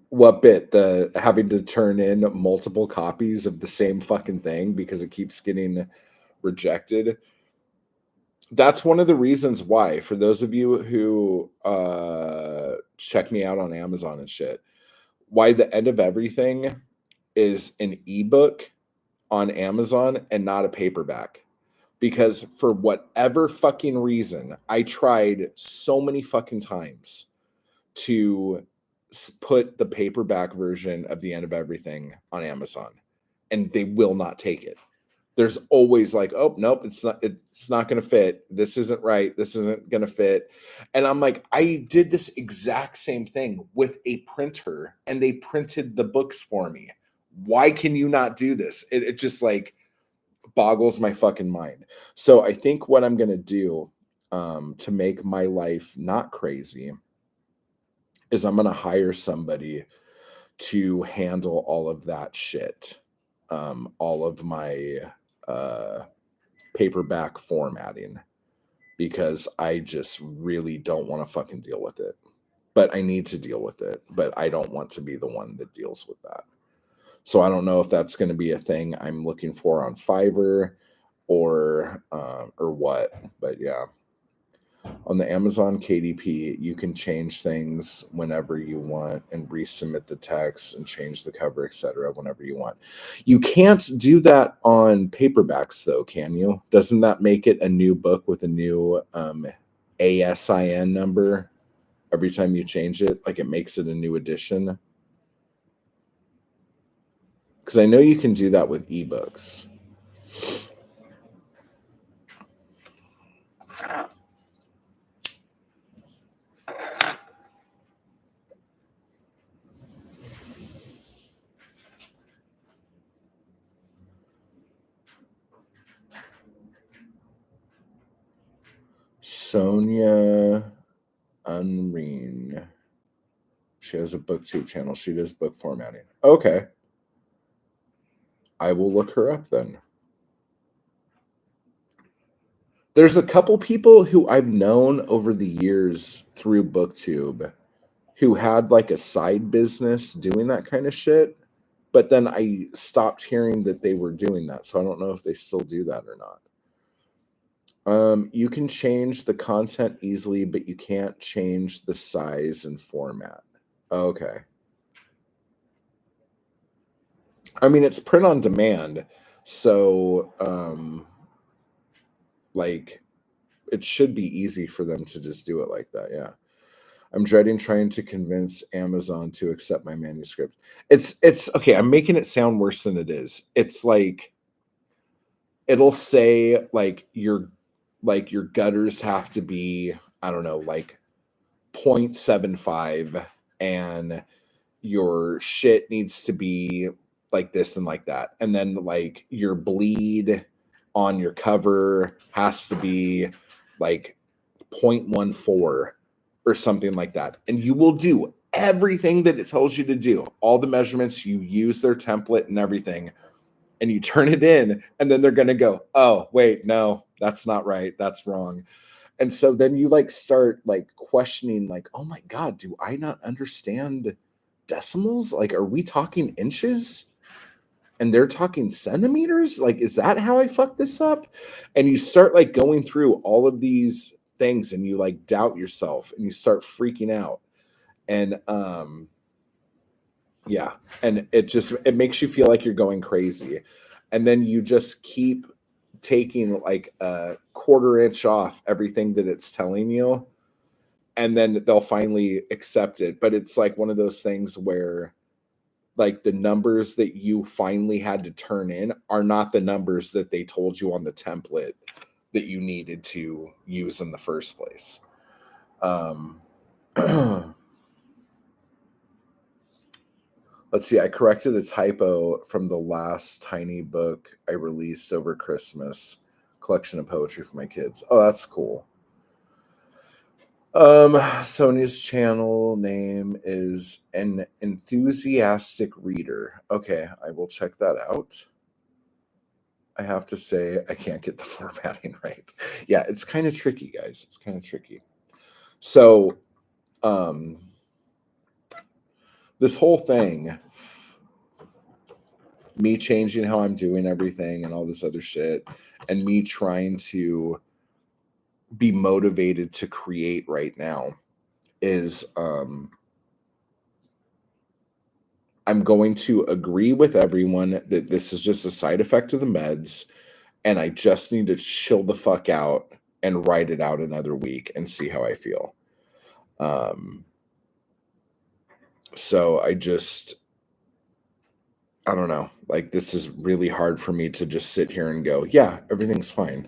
What bit? The having to turn in multiple copies of the same fucking thing because it keeps getting rejected. That's one of the reasons why, for those of you who check me out on Amazon and shit, why the end of everything is an ebook on Amazon and not a paperback. Because for whatever fucking reason, I tried so many fucking times to put the paperback version of the end of everything on Amazon, and they will not take it. There's always like, oh nope, it's not going to fit. This isn't right. This isn't going to fit. And I'm like, I did this exact same thing with a printer and they printed the books for me. Why can you not do this? It just like boggles my fucking mind. So I think what I'm going to do to make my life not crazy is I'm going to hire somebody to handle all of that shit. All of my paperback formatting, because I just really don't want to fucking deal with it. But I need to deal with it, but I don't want to be the one that deals with that. So I don't know if that's going to be a thing I'm looking for on Fiverr or what. But yeah, on the Amazon KDP, you can change things whenever you want and resubmit the text and change the cover, etc. whenever you want. You can't do that on paperbacks, though, can you? Doesn't that make it a new book with a new ASIN number every time you change it? Like it makes it a new edition? Because I know you can do that with ebooks. Sonia Unreen. She has a booktube channel. She does book formatting. Okay. I will look her up then. There's a couple people who I've known over the years through BookTube who had like a side business doing that kind of shit, but then I stopped hearing that they were doing that. So I don't know if they still do that or not. You can change the content easily, but you can't change the size and format. Okay. I mean, it's print on demand, so like it should be easy for them to just do it like that. Yeah. I'm dreading trying to convince Amazon to accept my manuscript. It's okay, I'm making it sound worse than it is. It's like it'll say like your gutters have to be, I don't know, like 0.75, and your shit needs to be like this and like that. And then like your bleed on your cover has to be like 0.14 or something like that. And you will do everything that it tells you to do. All the measurements, you use their template and everything, and you turn it in, and then they're going to go, "Oh, wait, no, that's not right. That's wrong." And so then you like start like questioning like, "Oh my god, do I not understand decimals? Like are we talking inches and they're talking centimeters? Like is that how I fucked this up?" And you start like going through all of these things, and you like doubt yourself, and you start freaking out. And yeah, and it makes you feel like you're going crazy. And then you just keep taking like a quarter inch off everything that it's telling you, and then they'll finally accept it. But it's like one of those things where like the numbers that you finally had to turn in are not the numbers that they told you on the template that you needed to use in the first place. Um, let's see, I corrected a typo from the last tiny book I released over Christmas, collection of poetry for my kids. Oh, that's cool. Sonia's channel name is An Enthusiastic Reader. Okay, I will check that out. I have to say, I can't get the formatting right. Yeah, it's kind of tricky, guys. It's kind of tricky. So, um, this whole thing, me changing how I'm doing everything and all this other shit, and me trying to be motivated to create right now is I'm going to agree with everyone that this is just a side effect of the meds, and I just need to chill the fuck out and write it out another week and see how I feel. Um, so I don't know. Like this is really hard for me to just sit here and go, yeah, everything's fine.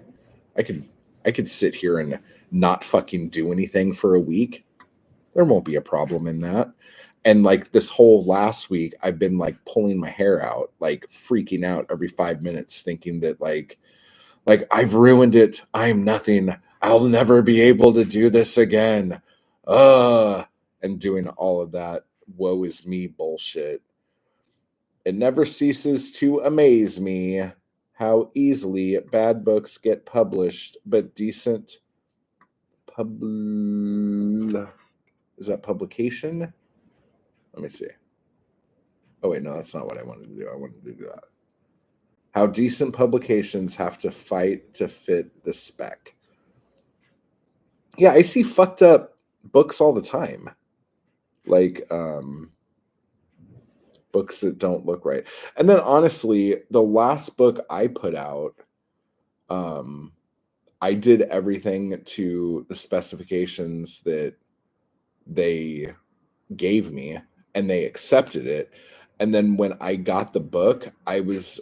I could I could sit here and not fucking do anything for a week. There won't be a problem in that. And like this whole last week, I've been like pulling my hair out, like freaking out every 5 minutes, thinking that like I've ruined it. I'm nothing. I'll never be able to do this again. And doing all of that woe is me bullshit. It never ceases to amaze me how easily bad books get published, but decent pub is that publication? Let me see. Oh wait, no, that's not what I wanted to do. I wanted to do that. How decent publications have to fight to fit the spec. Yeah, I see fucked up books all the time. Like books that don't look right. And then honestly, the last book I put out, um, I did everything to the specifications that they gave me, and they accepted it. And then when I got the book, I was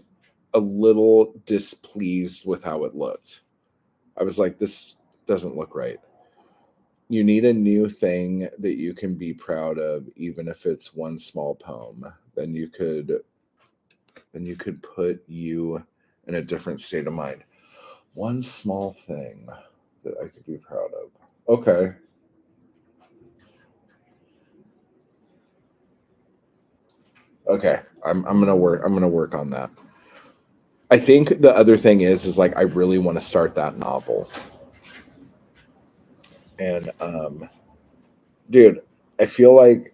a little displeased with how it looked. I was like, this doesn't look right. You need a new thing that you can be proud of, even if it's one small poem. Then you could put you in a different state of mind. One small thing that I could be proud of. Okay. Okay. I'm gonna work on that. I think the other thing is like I really want to start that novel. And dude, I feel like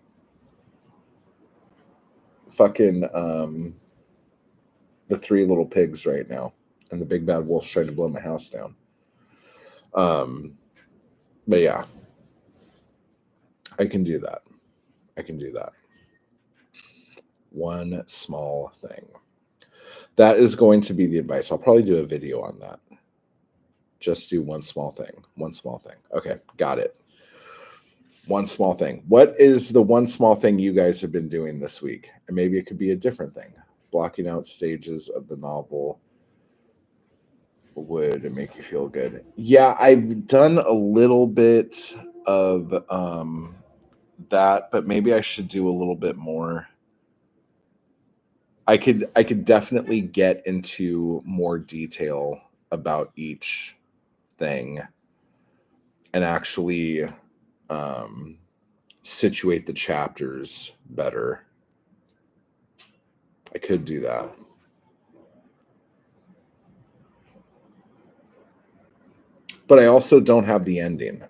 fucking the three little pigs right now, and the big bad wolf's trying to blow my house down. Um but yeah, I can do that. I can do that. One small thing. That is going to be the advice. I'll probably do a video on that. Just do one small thing. One small thing. Okay, got it. One small thing. What is the one small thing you guys have been doing this week? And maybe it could be a different thing. Blocking out stages of the novel would make you feel good. Yeah, I've done a little bit of that, but maybe I should do a little bit more. I could definitely get into more detail about each thing and actually situate the chapters better. I could do that. But I also don't have the ending.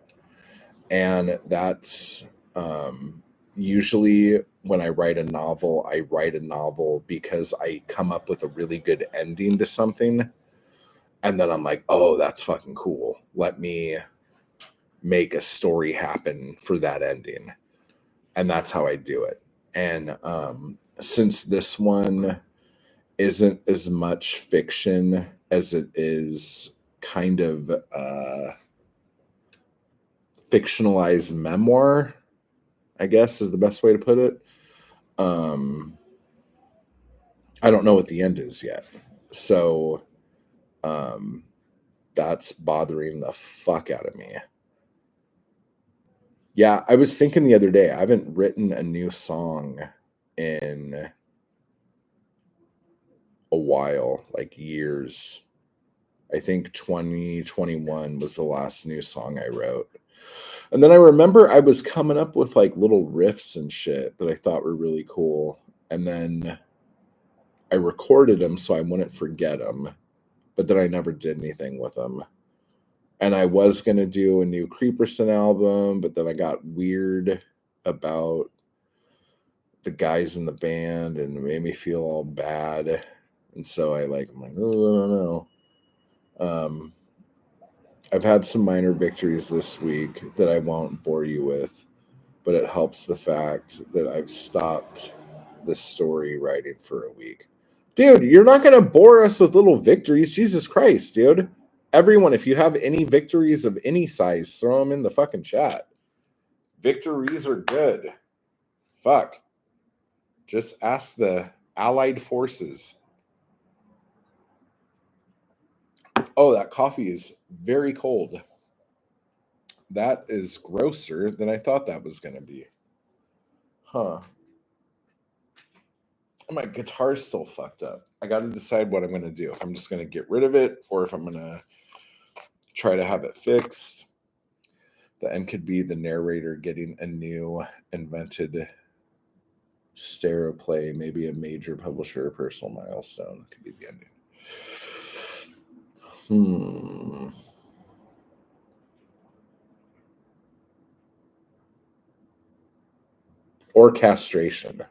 And that's usually when I write a novel because I come up with a really good ending to something. And then I'm like, oh, that's fucking cool. Let me make a story happen for that ending. And that's how I do it. And since this one isn't as much fiction as it is kind of fictionalized memoir, I guess is the best way to put it. I don't know what the end is yet. So that's bothering the fuck out of me. Yeah, I was thinking the other day, I haven't written a new song in a while, like years. I think 2021 was the last new song I wrote. And then I remember I was coming up with like little riffs and shit that I thought were really cool. And then I recorded them so I wouldn't forget them, but then I never did anything with them. And I was going to do a new Creeperson album, but then I got weird about the guys in the band and it made me feel all bad. And so I'm like, oh, I don't know. I've had some minor victories this week that I won't bore you with, but it helps the fact that I've stopped the story writing for a week. Dude, you're not going to bore us with little victories. Jesus Christ, dude. Everyone, if you have any victories of any size, throw them in the fucking chat. Victories are good. Fuck. Just ask the Allied forces. Oh, that coffee is very cold. That is grosser than I thought that was going to be. Huh. My guitar's still fucked up. I got to decide what I'm going to do. If I'm just going to get rid of it or if I'm going to try to have it fixed. The end could be the narrator getting a new invented stereo play, maybe a major publisher or personal milestone. Could be the ending. Or castration.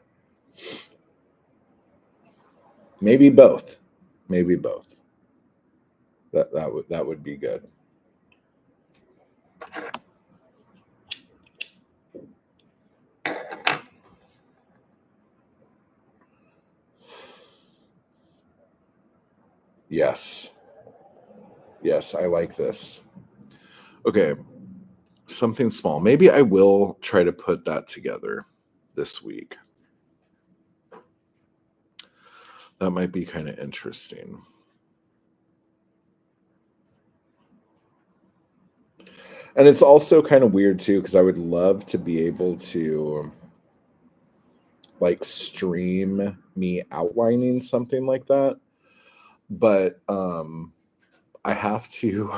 Maybe both. Maybe both. That would be good. Yes. Yes, I like this. Okay. Something small. Maybe I will try to put that together this week. That might be kind of interesting. And it's also kind of weird too, because I would love to be able to like stream me outlining something like that. But I have to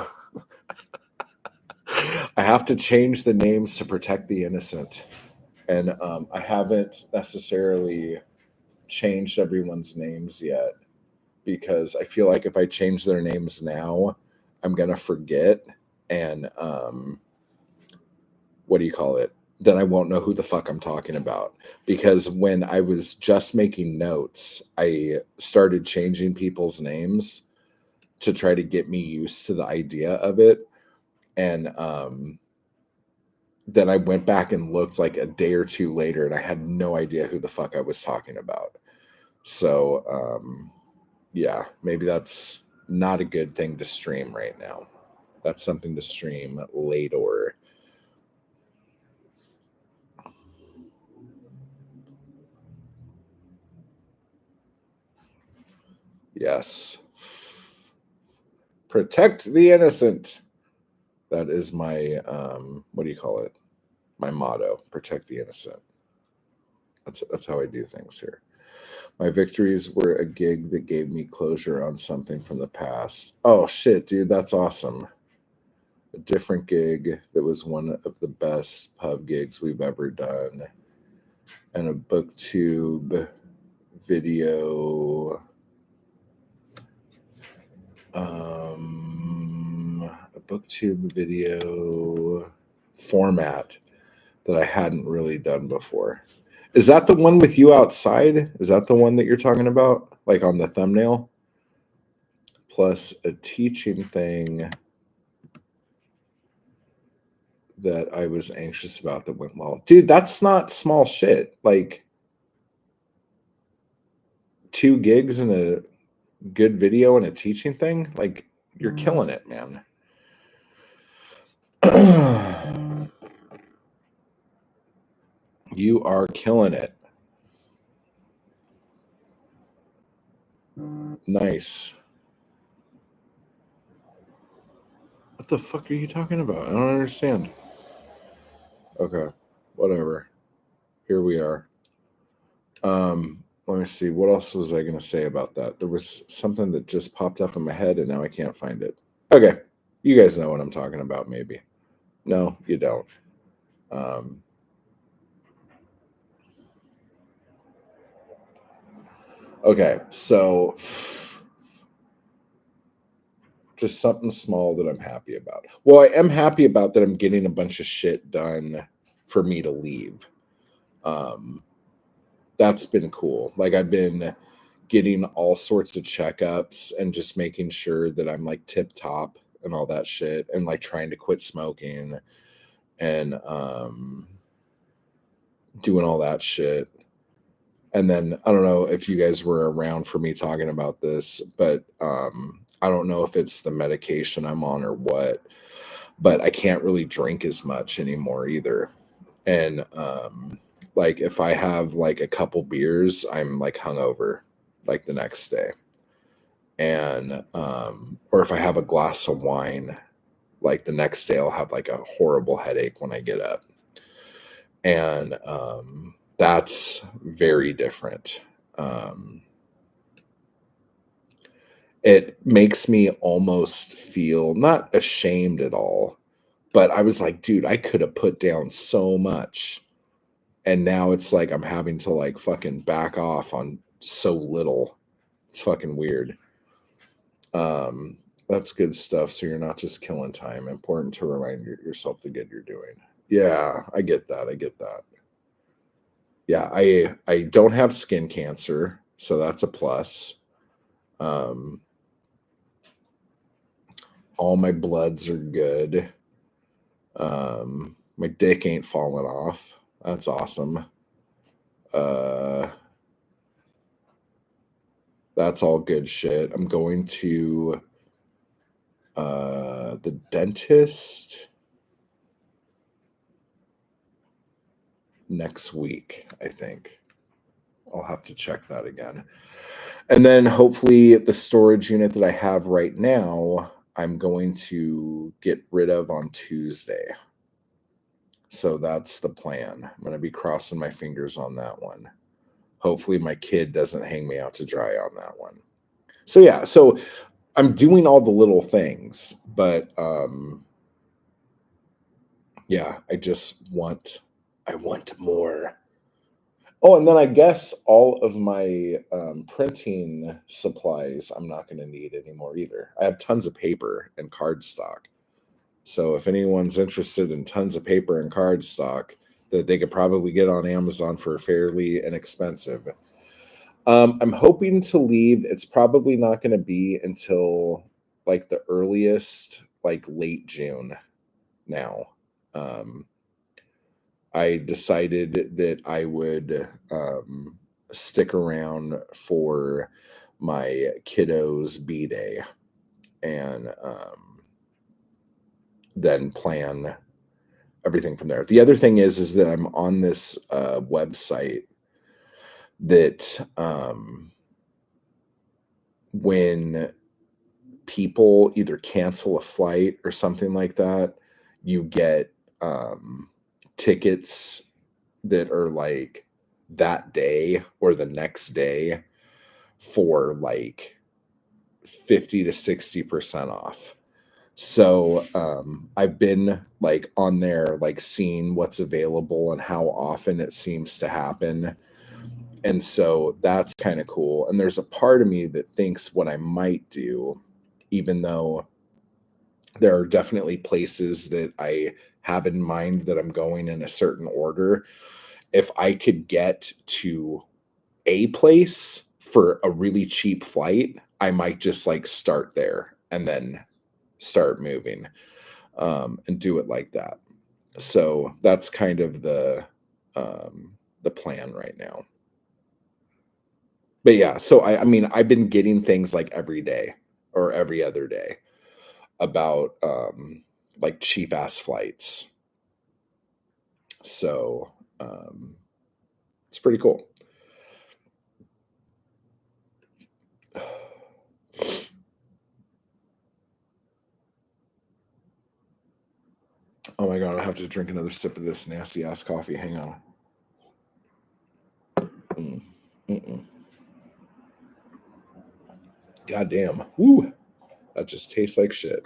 I have to change the names to protect the innocent. And I haven't necessarily changed everyone's names yet because I feel like if I change their names now, I'm gonna forget and what do you call it? Then I won't know who the fuck I'm talking about. Because when I was just making notes, I started changing people's names to try to get me used to the idea of it. And then I went back and looked like a day or two later and I had no idea who the fuck I was talking about. So, yeah, maybe that's not a good thing to stream right now. That's something to stream later. Yes. Protect the innocent. That is my what do you call it? My motto, protect the innocent. That's how I do things here. My victories were a gig that gave me closure on something from the past. Oh shit, dude, that's awesome. A different gig that was one of the best pub gigs we've ever done. And a booktube video a booktube video format that I hadn't really done before. Is that the one with you outside? Is that the one that you're talking about? Like on the thumbnail? Plus a teaching thing that I was anxious about that went well. Dude, that's not small shit. Like 2 gigs and a good video and a teaching thing, like you're killing it, man. You are killing it. Nice. What the fuck are you talking about? I don't understand. Okay, whatever. Here we are. Let me see. What else was I going to say about that? There was something that just popped up in my head and now I can't find it. Okay, you guys know what I'm talking about, maybe. No, you don't. Okay, so just something small that I'm happy about. Well, I am happy about that I'm getting a bunch of shit done for me to leave. That's been cool. Like I've been getting all sorts of checkups and just making sure that I'm like tip top and all that shit and like trying to quit smoking and doing all that shit. And then I don't know if you guys were around for me talking about this, but I don't know if it's the medication I'm on or what, but I can't really drink as much anymore either. And like if I have like a couple beers, I'm like hungover like the next day. And or if I have a glass of wine, like the next day I'll have like a horrible headache when I get up. And that's very different. Um, it makes me almost feel not ashamed at all, but I was like, dude, I could have put down so much. And now it's like I'm having to like fucking back off on so little. It's fucking weird. Um, that's good stuff. So you're not just killing time. Important to remind yourself the good you're doing. Yeah, I get that. I get that. Yeah, I don't have skin cancer, so that's a plus. Um, all my bloods are good. My dick ain't falling off. That's awesome. Uh, that's all good shit. I'm going to the dentist next week, I think. I'll have to check that again. And then hopefully the storage unit that I have right now, I'm going to get rid of on Tuesday. So that's the plan. I'm going to be crossing my fingers on that one. Hopefully my kid doesn't hang me out to dry on that one. So yeah, so I'm doing all the little things, but yeah, I want more. Oh, and then I guess all of my printing supplies I'm not going to need anymore either. I have tons of paper and cardstock. So if anyone's interested in tons of paper and cardstock that they could probably get on Amazon for fairly inexpensive. I'm hoping to leave. It's probably not going to be until like the earliest, like late June now. Um, I decided that I would stick around for my kiddos' B-day and then plan everything from there. The other thing is that I'm on this website that when people either cancel a flight or something like that, you get tickets that are like that day or the next day for like 50 to 60% off. So I've been like on there, like seeing what's available and how often it seems to happen. And so that's kind of cool. And there's a part of me that thinks what I might do, even though there are definitely places that I have in mind that I'm going in a certain order. If I could get to a place for a really cheap flight, I might just like start there and then start moving and do it like that. So that's kind of the plan right now. But yeah, so I mean, I've been getting things like every day or every other day about like cheap ass flights. So it's pretty cool. Oh my god, I have to drink another sip of this nasty ass coffee. Hang on. Mm-mm. God damn. Woo. That just tastes like shit.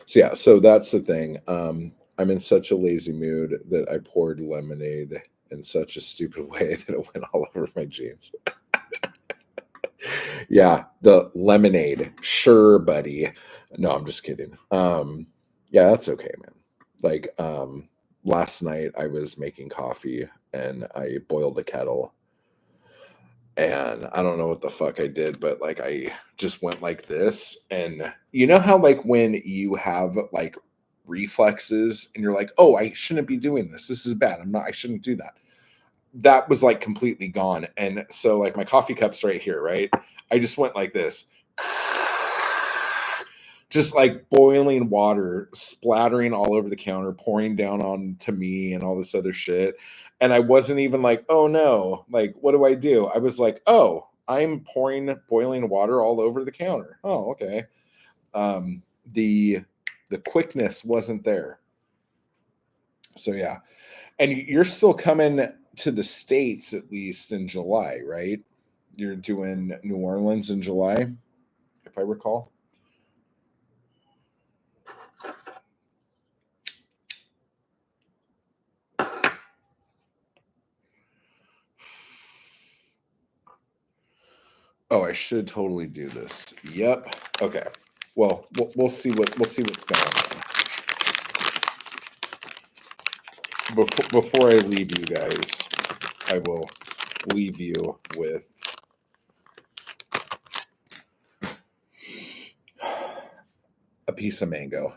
So yeah, so that's the thing. I'm in such a lazy mood that I poured lemonade in such a stupid way that it went all over my jeans. Yeah, the lemonade. Sure, buddy. No, I'm just kidding. Yeah, that's okay, man. Like, last night I was making coffee and I boiled a kettle and I don't know what the fuck I did, but like I just went like this. And you know how like when you have like reflexes and you're like, oh, I shouldn't be doing this. This is bad. I shouldn't do that. That was like completely gone. And so like my coffee cup's right here, right? I just went like this. Just like boiling water splattering all over the counter, pouring down on to me and all this other shit. And I wasn't even like, oh no, like what do I do? I was like, oh, I'm pouring boiling water all over the counter. Oh, okay. Um, the quickness wasn't there. So yeah. And you're still coming to the States at least in July, right? You're doing New Orleans in July, if I recall. Oh, I should totally do this. Yep. Okay. Well, we'll see what's going on. Before I leave you guys, I will leave you with a piece of mango.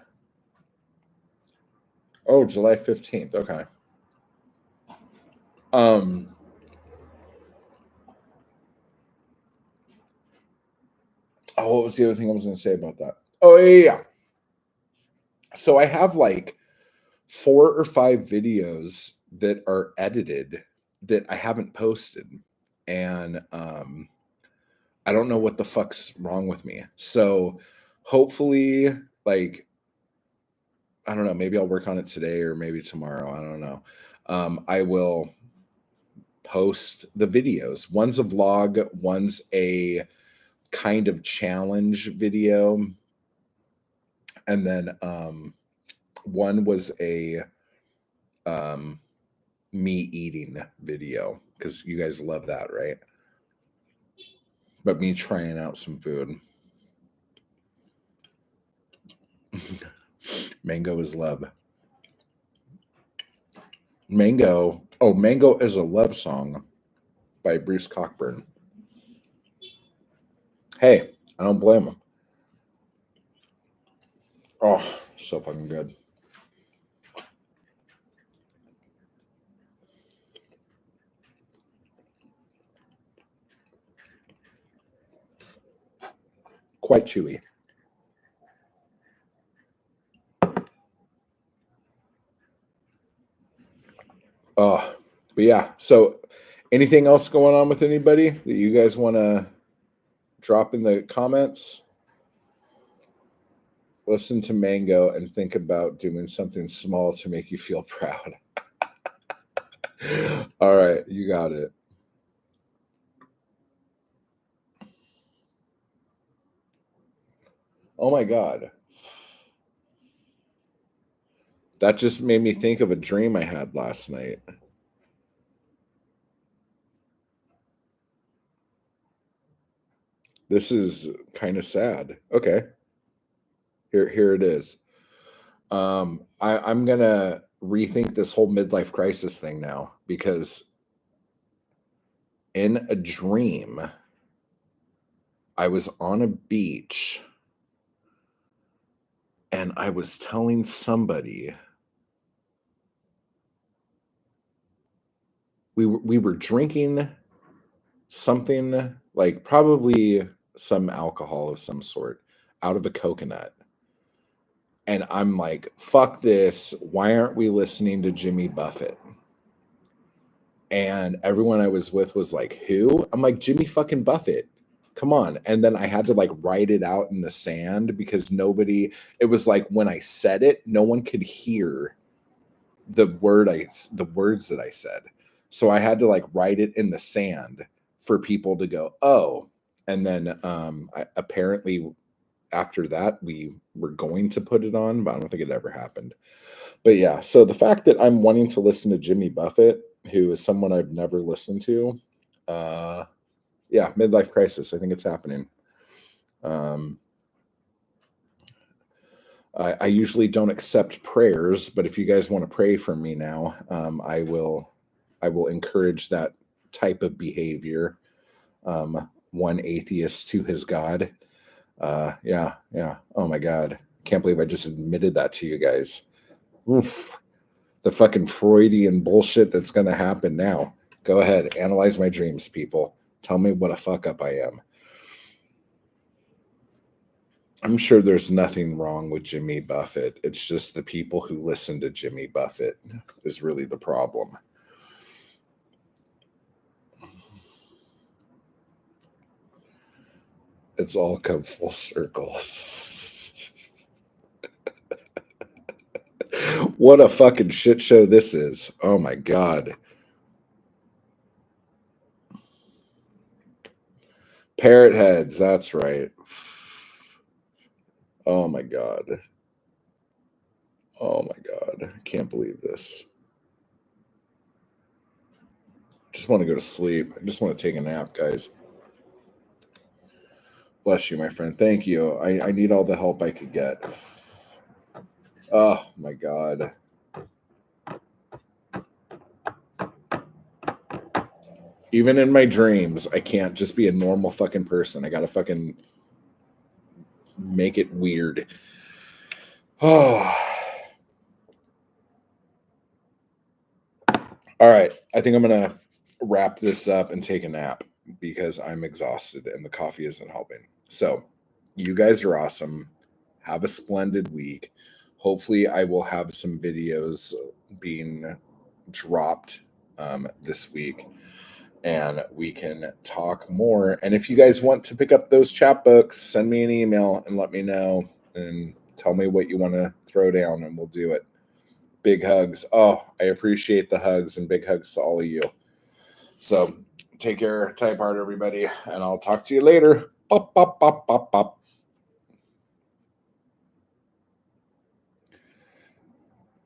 Oh, July 15th. Okay. Um oh, what was the other thing I was going to say about that? Oh, yeah. So I have like 4 or 5 videos that are edited that I haven't posted. And I don't know what the fuck's wrong with me. So hopefully, like, I don't know, maybe I'll work on it today or maybe tomorrow. I don't know. I will post the videos. One's a vlog, one's a kind of challenge video. And then one was a um, me eating video because you guys love that, right? But me trying out some food. Mango is love. Mango. Oh, Mango is a love song by Bruce Cockburn. Hey, I don't blame him. Oh, so fucking good. quite chewy. Oh, but yeah. So, anything else going on with anybody that you guys want to drop in the comments? Listen to Mango and think about doing something small to make you feel proud. All right, you got it. Oh my God. That just made me think of a dream I had last night. This is kind of sad. Okay, here it is. I'm gonna rethink this whole midlife crisis thing now because in a dream, I was on a beach and I was telling somebody we were drinking something like probably some alcohol of some sort out of a coconut. And I'm like, fuck this. Why aren't we listening to Jimmy Buffett? And everyone I was with was like, who? I'm like, Jimmy fucking Buffett. Come on. And then I had to like write it out in the sand because it was like when I said it, no one could hear the words that I said. So I had to like write it in the sand for people to go, oh. And then apparently after that we were going to put it on, but I don't think it ever happened. But yeah, so the fact that I'm wanting to listen to Jimmy Buffett, who is someone I've never listened to, uh, yeah, midlife crisis. I think it's happening. Um, I usually don't accept prayers, but if you guys want to pray for me now, I will. I will encourage that type of behavior. One atheist to his God. Yeah, yeah. Oh my God, can't believe I just admitted that to you guys. Oof. The fucking Freudian bullshit that's going to happen now. Go ahead, analyze my dreams, people. Tell me what a fuck up I am. I'm sure there's nothing wrong with Jimmy Buffett. It's just the people who listen to Jimmy Buffett is really the problem. It's all come full circle. What a fucking shit show this is. Oh my God. Parrot heads, that's right. Oh my God. Oh my God. I can't believe this. Just want to go to sleep. I just want to take a nap, guys. Bless you, my friend. Thank you. I need all the help I could get. Oh my God. Even in my dreams, I can't just be a normal fucking person. I gotta fucking make it weird. Oh. All right. I think I'm gonna wrap this up and take a nap because I'm exhausted and the coffee isn't helping. So, you guys are awesome. Have a splendid week. Hopefully, I will have some videos being dropped this week and we can talk more. And if you guys want to pick up those chapbooks, send me an email and let me know and tell me what you want to throw down and we'll do it. Big hugs. Oh, I appreciate the hugs and big hugs to all of you. So take care, type hard, everybody, and I'll talk to you later. Pop, pop, pop, pop, pop.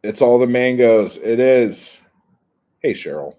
It's all the mangoes. It is. Hey, Cheryl.